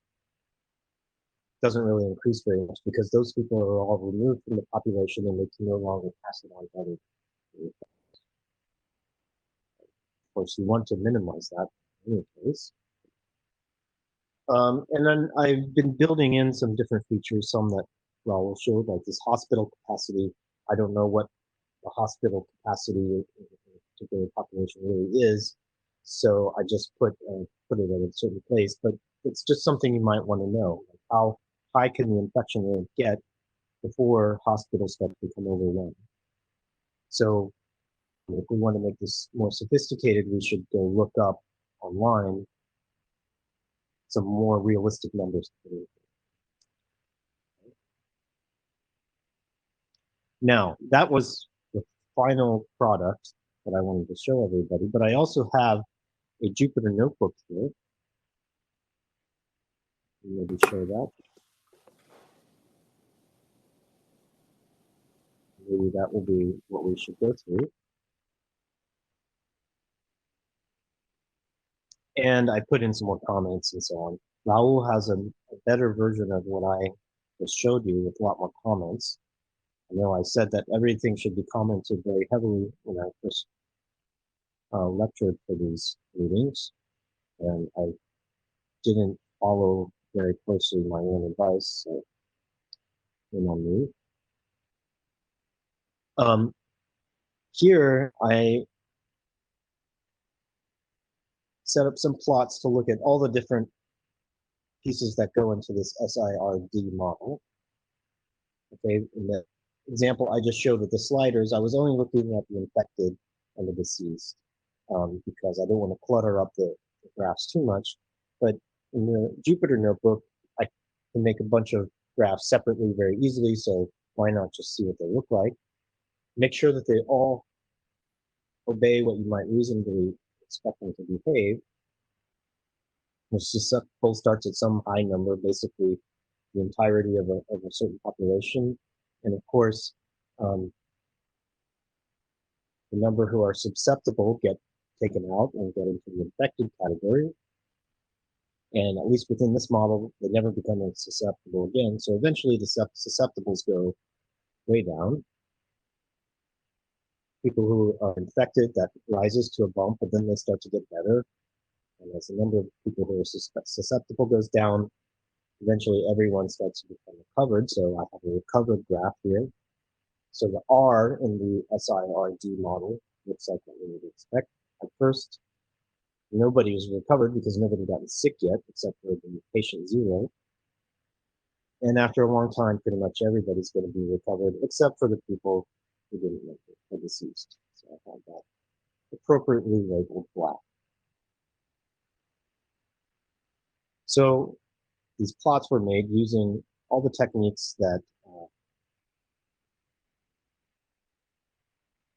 doesn't really increase very much, because those people are all removed from the population and they can no longer pass it on to other people. Of course, you want to minimize that in any case. And then I've been building in some different features, some that Raul showed, like this hospital capacity. I don't know what the hospital capacity in a particular population really is, so I just put it at a certain place. But it's just something you might want to know. Like how high can the infection rate get before hospitals start to become overwhelmed? So if we want to make this more sophisticated, we should go look up online some more realistic numbers. Now, that was the final product that I wanted to show everybody, but I also have a Jupyter notebook here. Maybe show that. Maybe that will be what we should go through. And I put in some more comments and so on. Raul has a better version of what I just showed you with a lot more comments. I know I said that everything should be commented very heavily when I first lectured for these meetings, and I didn't follow very closely my own advice, so shame on me. Here I set up some plots to look at all the different pieces that go into this SIRD model. Okay, in the example I just showed with the sliders, I was only looking at the infected and the deceased because I don't want to clutter up the graphs too much. But in the Jupyter notebook, I can make a bunch of graphs separately very easily, so why not just see what they look like? Make sure that they all obey what you might reasonably expect them to behave. The susceptible starts at some high number, basically the entirety of a certain population. And of course, the number who are susceptible get taken out and get into the infected category. And at least within this model, they never become susceptible again. So eventually the susceptibles go way down. People who are infected, that rises to a bump, but then they start to get better. And as the number of people who are susceptible goes down, eventually everyone starts to become recovered. So I have a recovered graph here. So the R in the SIRD model looks like what we would expect. At first, nobody was recovered because nobody got sick yet, except for the patient 0. And after a long time, pretty much everybody's going to be recovered, except for the people who didn't make it, or deceased. So I have that appropriately labeled black. So these plots were made using all the techniques that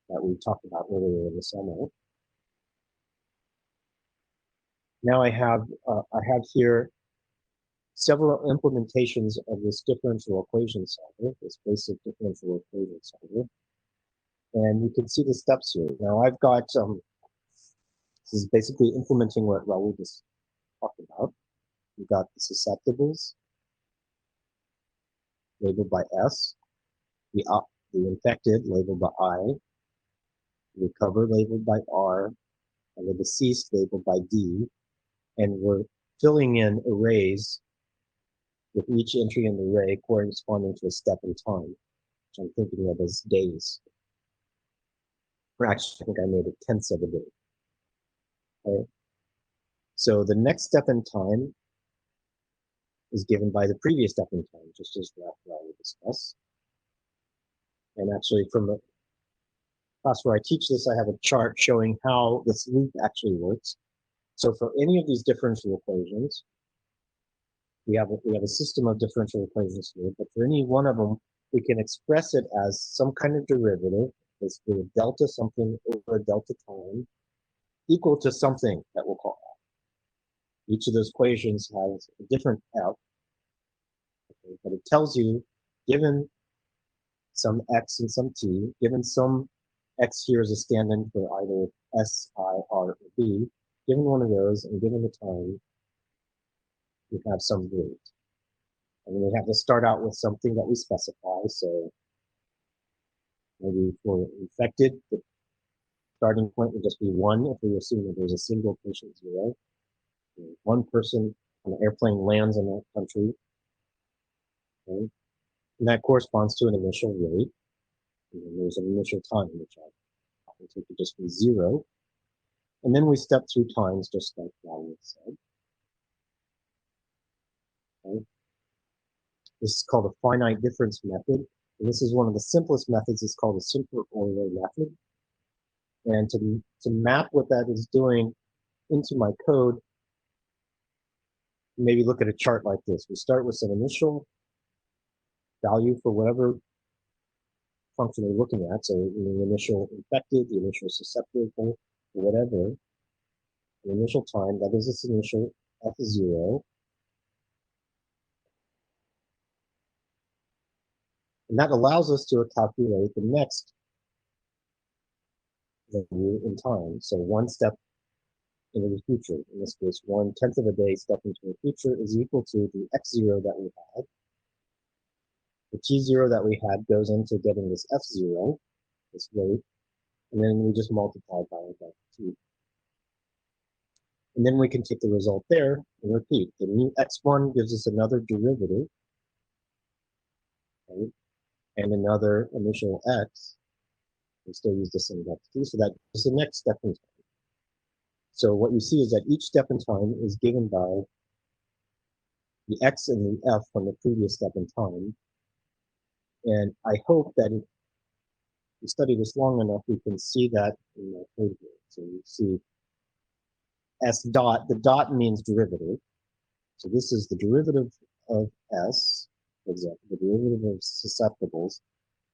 that we talked about earlier in the summer. Now I have here several implementations of this differential equation solver, this basic differential equation solver, and you can see the steps here. Now I've got this is basically implementing what Raul just talked about. We've got the susceptibles labeled by S, the infected labeled by I, the recovered labeled by R, and the deceased labeled by D, and we're filling in arrays with each entry in the array corresponding to a step in time, which I'm thinking of as days. Or actually, I think I made it tenths of a day. Okay. So the next step in time is given by the previous step in time, just as Raul will discuss. And actually, from the class where I teach this, I have a chart showing how this loop actually works. So for any of these differential equations, we have a system of differential equations here, but for any one of them, we can express it as some kind of derivative, basically a delta something over a delta time, equal to something that we'll call f. Each of those equations has a different f, okay, but it tells you, given some x and some t, given some x here is a stand-in for either s, I, r, or b, given one of those and given the time, we have some rate. And we have to start out with something that we specify. So maybe for infected, the starting point would just be 1 if we assume that there's a single patient 0. One person on an airplane lands in that country. Okay? And that corresponds to an initial rate. And then there's an initial time, which I often take to just be 0. And then we step through times, just like Raul said. Okay? This is called a finite difference method. And this is one of the simplest methods. It's called a simpler Euler method. And to map what that is doing into my code, maybe look at a chart like this. We start with some initial value for whatever function we're looking at. So the initial infected, the initial susceptible, whatever, the initial time, that is its initial F0. And that allows us to calculate the next value in time. So one step into the future. In this case, 1/10 of a day step into the future is equal to the x0 that we had. The t0 that we had goes into getting this f0, this rate, and then we just multiply by that t. And then we can take the result there and repeat. The new x1 gives us another derivative, right? And another initial x. We still use the same xt, so that is the next step in time. So what you see is that each step in time is given by the x and the f from the previous step in time. And I hope that if you study this long enough, we can see that in the code here. So you see s dot, the dot means derivative. So this is the derivative of s, for example, the derivative of susceptibles.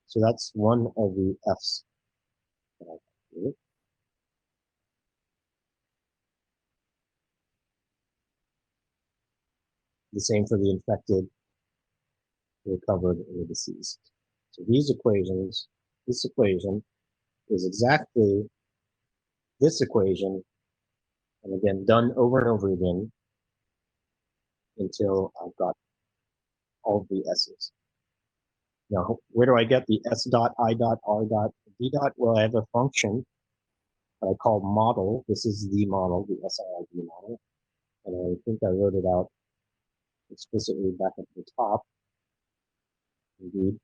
So that's one of the f's that I have here. The same for the infected, recovered, and the deceased. So these equations, this equation is exactly this equation, and again, done over and over again until I've got all of the s's. Now, where do I get the s dot, I dot, r dot, d dot? Well, I have a function that I call model. This is the model, the SIRD model. And I think I wrote it out explicitly back at the top. Indeed,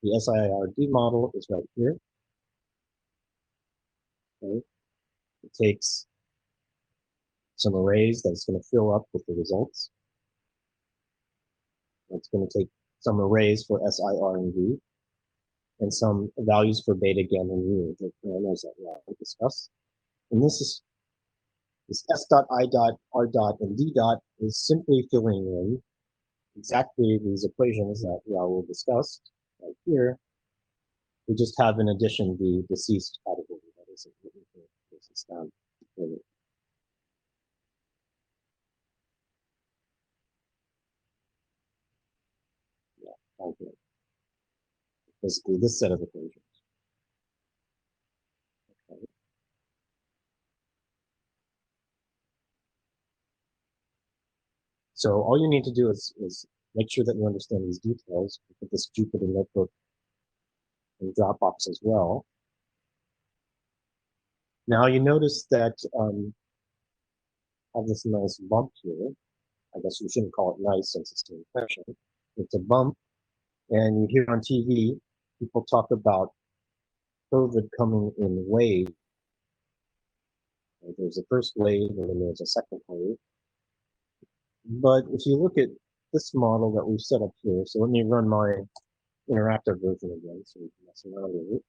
the SIRD model is right here. Okay. It takes some arrays that it's going to fill up with the results. It's going to take some arrays for S, I, R, and V, and some values for beta, gamma, and mu, the parameters that we'll discuss. And this S dot, I dot, R dot, and D dot is simply filling in exactly these equations that Raul discussed right here. We just have in addition the deceased category that isn't written here. This is down further. Yeah, okay. Basically this set of equations. Okay. So all you need to do is make sure that you understand these details. Put this Jupyter notebook in Dropbox as well. Now you notice that I have this nice bump here. I guess you shouldn't call it nice since it's still impression. It's a bump, and you hear on TV people talk about COVID coming in waves. There's a first wave, and then there's a second wave. But if you look at this model that we've set up here, so let me run my interactive version again so we can mess around with it.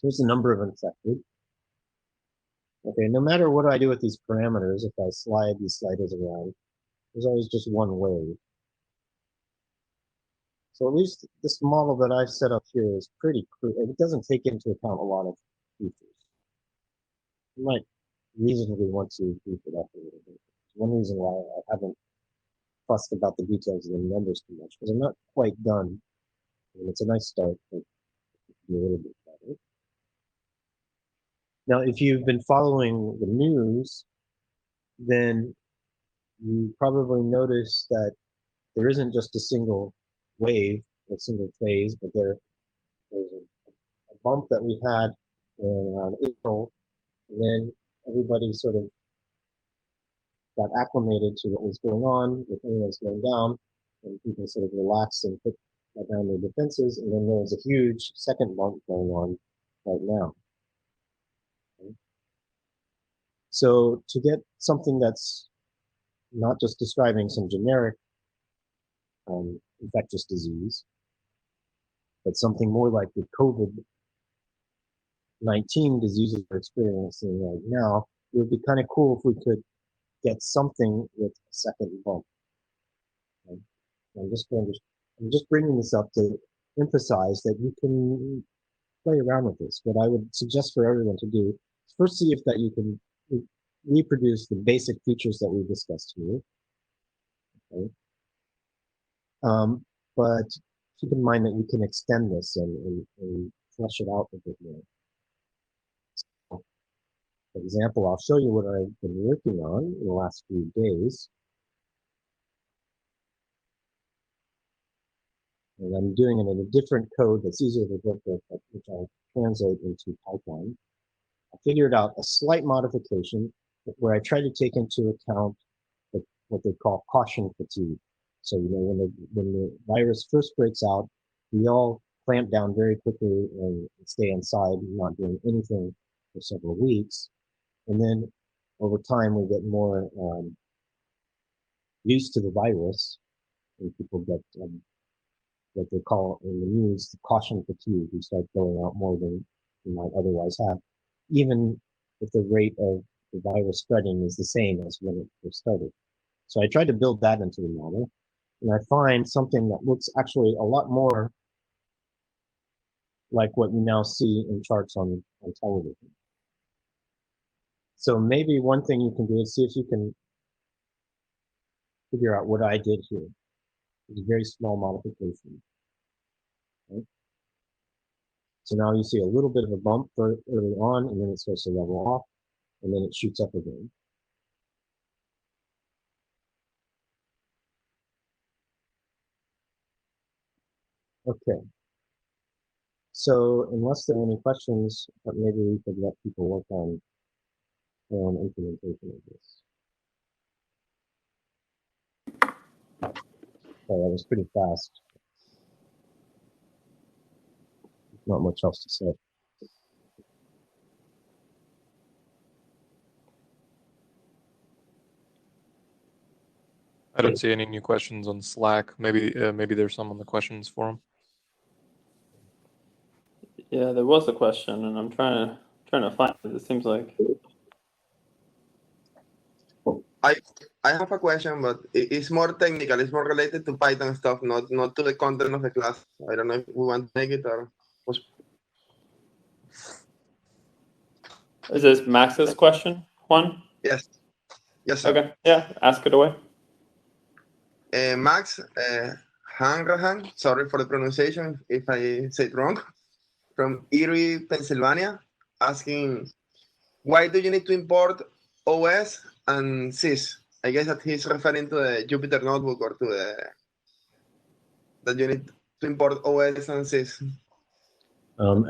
Here's the number of infected. Okay, no matter what I do with these parameters, if I slide these sliders around, there's always just one wave. So at least this model that I've set up here is pretty clear. It doesn't take into account a lot of features. You might reasonably want to beef it up a little bit. One reason why I haven't fussed about the details of the numbers too much, because I'm not quite done. And it's a nice start, but it could be a little bit better. Now, if you've been following the news, then you probably noticed that there isn't just a single wave, a single phase, but there's a bump that we had in April, and then everybody sort of got acclimated to what was going on, with everything was going down, and people sort of relaxed and put down their defenses, and then there was a huge second bump going on right now. Okay. So to get something that's not just describing some generic infectious disease, but something more like the COVID-19 diseases we're experiencing right now, it would be kind of cool if we could get something with a second bump. Okay. I'm just bringing this up to emphasize that you can play around with this. What I would suggest for everyone to do is first see if that you can reproduce the basic features that we discussed here. Okay. But keep in mind that you can extend this and flesh it out a bit more. For example, I'll show you what I've been working on in the last few days. And I'm doing it in a different code that's easier to work with, which I'll translate into Python. I figured out a slight modification where I try to take into account what they call caution fatigue. So, you know, when the virus first breaks out, we all clamp down very quickly and stay inside, not doing anything for several weeks. And then over time, we get more used to the virus, and people get what they call in the news the caution fatigue. We start going out more than we might otherwise have, even if the rate of the virus spreading is the same as when it first started. So I tried to build that into the model, and I find something that looks actually a lot more like what you now see in charts on television. So maybe one thing you can do is see if you can figure out what I did here. It's a very small modification. Okay. So now you see a little bit of a bump early on, and then it starts to level off, and then it shoots up again. Okay. So unless there are any questions, maybe we could let people work on their own implementation of this. Oh, that was pretty fast. Not much else to say. I don't see any new questions on Slack. Maybe there's some on the questions forum. Yeah, there was a question, and I'm trying to find it. It seems like I have a question, but it's more technical. It's more related to Python stuff, not to the content of the class. I don't know if we want to make it or. is this Max's question, Juan? Yes. Yes, sir. Okay, yeah, ask it away. Max Hanrahan, sorry for the pronunciation if I say it wrong, from Erie, Pennsylvania, asking, why do you need to import OS and sys? I guess that he's referring to the Jupyter Notebook or to that you need to import OS and sys.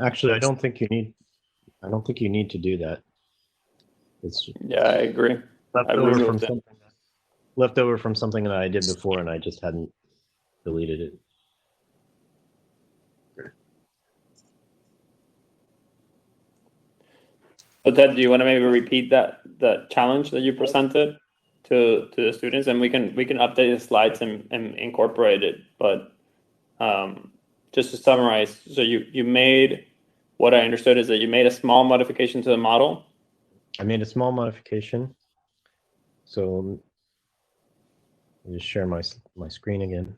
Actually, I don't think you need to do that. It's Yeah, I agree. left over from something that I did before, and I just hadn't deleted it. But Ted, do you want to maybe repeat the challenge that you presented to the students, and we can update the slides and incorporate it. But just to summarize, so you made, what I understood is that you made a small modification to the model. I made a small modification. So I'll just share my screen again.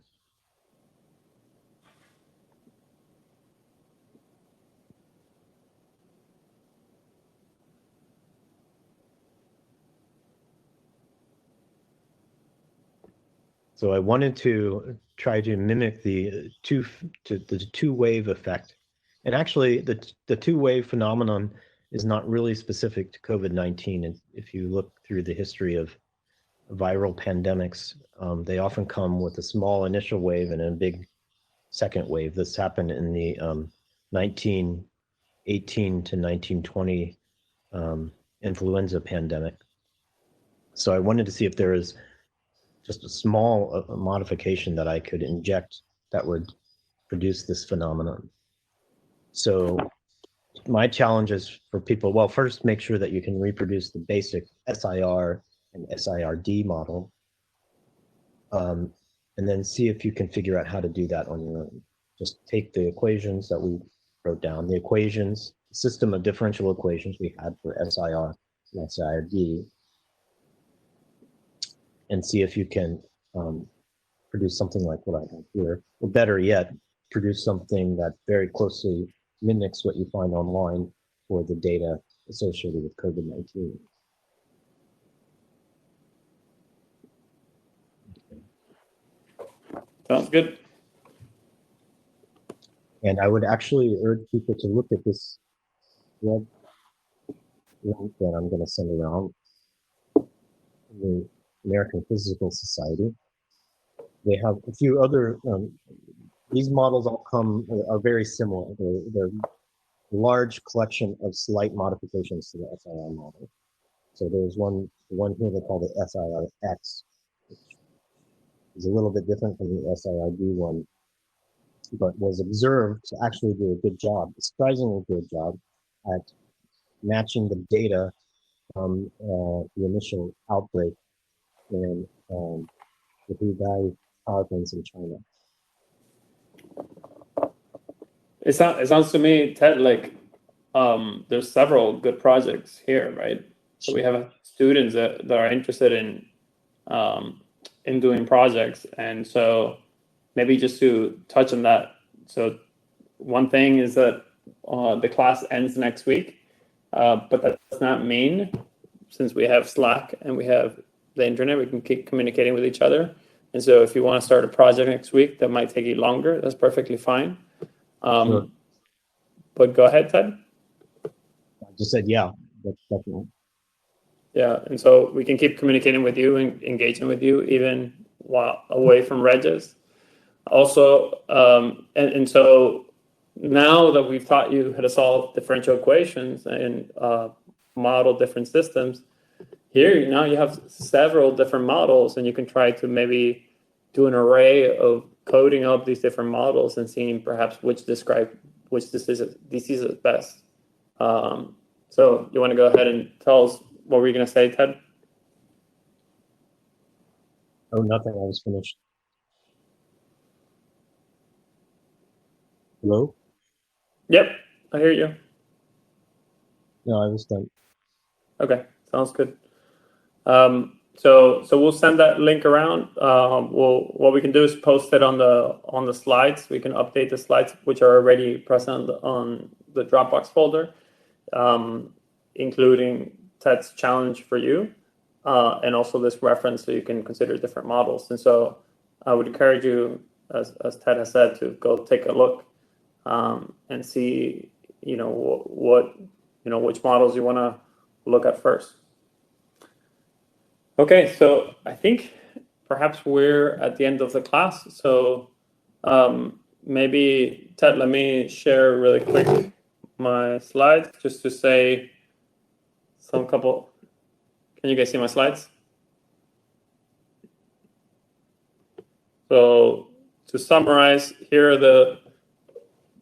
So I wanted to try to mimic the two-wave effect. And actually, the two-wave phenomenon is not really specific to COVID-19. And if you look through the history of viral pandemics, they often come with a small initial wave and a big second wave. This happened in the 1918 to 1920 influenza pandemic. So I wanted to see if there is just a small modification that I could inject that would produce this phenomenon. So my challenge is for people, well, first make sure that you can reproduce the basic SIR and SIRD model, and then see if you can figure out how to do that on your own. Just take the equations that we wrote down, the equations, system of differential equations we had for SIR and SIRD, and see if you can produce something like what I have here, or better yet, produce something that very closely mimics what you find online for the data associated with COVID-19. Sounds good. And I would actually urge people to look at this web link that I'm going to send around, the American Physical Society. They have a few other, these models all are very similar. They're a large collection of slight modifications to the SIR model. So there's one here they call the SIRX, which is a little bit different from the SIRD one, but was observed to actually do a good job, a surprisingly good job at matching the data from the initial outbreak in the Hubei power plants in China. It sounds to me, Ted, like there's several good projects here, right? So we have students that are interested in doing projects, and so maybe just to touch on that. So one thing is that the class ends next week, but that does not mean, since we have Slack and we have the internet, we can keep communicating with each other. And so if you want to start a project next week that might take you longer, that's perfectly fine. Sure. But go ahead, Ted. I just said, yeah, that's definitely. Yeah, and so we can keep communicating with you and engaging with you even while away from REYES. Also, and so now that we've taught you how to solve differential equations and model different systems, here now you have several different models, and you can try to maybe do an array of coding up these different models and seeing perhaps which describe which disease is best. So you want to go ahead and tell us what were you going to say, Ted? Oh, nothing. I was finished. Hello? Yep, I hear you. No, I was done. Okay, sounds good. So we'll send that link around. What we can do is post it on the slides. We can update the slides, which are already present on the Dropbox folder, including Ted's challenge for you, and also this reference so you can consider different models. And so I would encourage you, as Ted has said, to go take a look and see, which models you want to look at first. Okay, so I think perhaps we're at the end of the class. So maybe, Ted, let me share really quick my slides just to say couple. Can you guys see my slides? So to summarize, here are the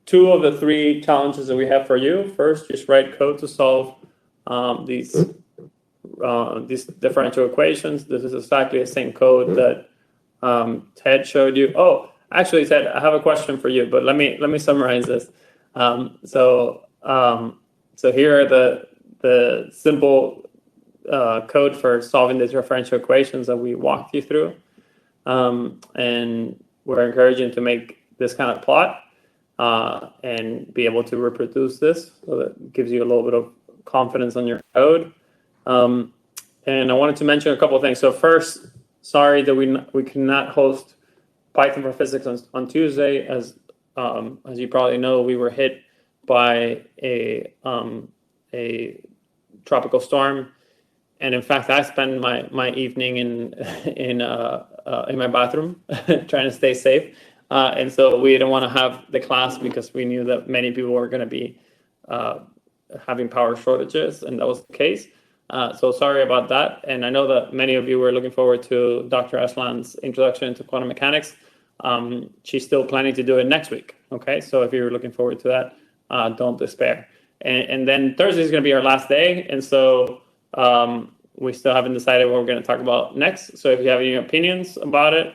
2 of the 3 challenges that we have for you. First, just write code to solve these differential equations. This is exactly the same code that Ted showed you. Oh, actually, Ted, I have a question for you, but let me summarize this. So here are the simple code for solving these differential equations that we walked you through, and we're encouraging to make this kind of plot and be able to reproduce this, so that gives you a little bit of confidence on your code. And I wanted to mention a couple of things. So first, sorry that we cannot host Python for Physics on Tuesday. As you probably know, we were hit by a tropical storm, and in fact, I spent my evening in my bathroom trying to stay safe. And so we didn't want to have the class because we knew that many people were going to be having power shortages, and that was the case. So sorry about that. And I know that many of you were looking forward to Dr. Aslan's introduction to quantum mechanics. She's still planning to do it next week. Okay, so if you're looking forward to that, don't despair. And then Thursday is going to be our last day, and so we still haven't decided what we're going to talk about next. So if you have any opinions about it,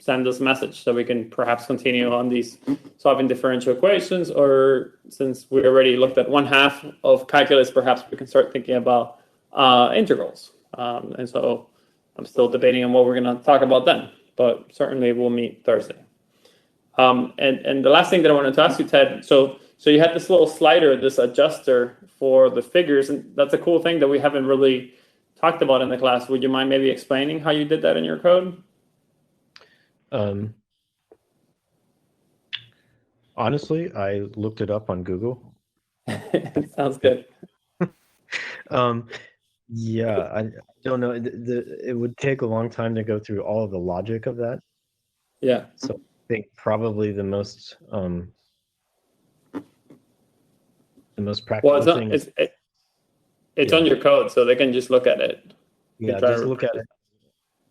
send us a message so we can perhaps continue on these solving differential equations, or since we already looked at 1/2 of calculus, perhaps we can start thinking about integrals. And so I'm still debating on what we're going to talk about then, but certainly we'll meet Thursday. And the last thing that I wanted to ask you, Ted, so you had this little slider, this adjuster for the figures, and that's a cool thing that we haven't really talked about in the class. Would you mind maybe explaining how you did that in your code? Honestly, I looked it up on Google. Sounds good. Yeah, I don't know. It would take a long time to go through all of the logic of that. Yeah. So I think probably the most practical Well, thing is it's Yeah. on your code, so they can just look at it. yeah, try just to look at replace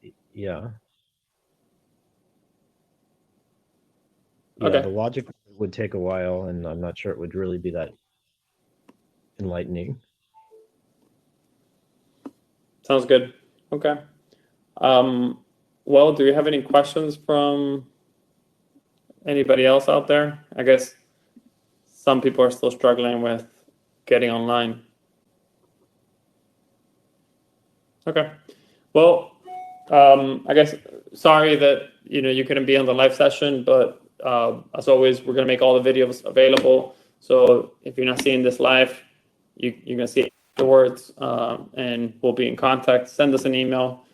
it. Yeah. Okay. The logic would take a while, and I'm not sure it would really be that enlightening. Sounds good. Okay. Well, do you have any questions from anybody else out there? I guess some people are still struggling with getting online. Okay. Well, I guess sorry that you couldn't be on the live session, but as always, we're gonna make all the videos available. So if you're not seeing this live, you're gonna see it afterwards, and we'll be in contact. Send us an email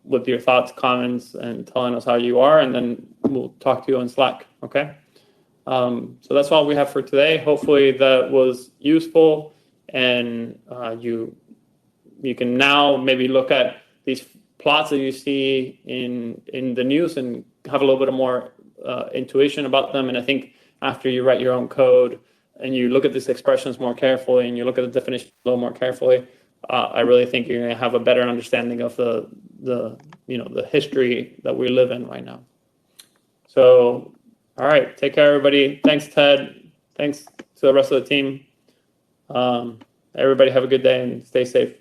with your thoughts, comments, and telling us how you are, and then we'll talk to you on Slack. Okay. So that's all we have for today. Hopefully that was useful, and you can now maybe look at these plots that you see in the news and have a little bit more intuition about them. And I think after you write your own code and you look at these expressions more carefully and you look at the definition a little more carefully, I really think you're going to have a better understanding of the history that we live in right now. So, all right, take care, everybody. Thanks, Ted. Thanks to the rest of the team. Everybody have a good day and stay safe.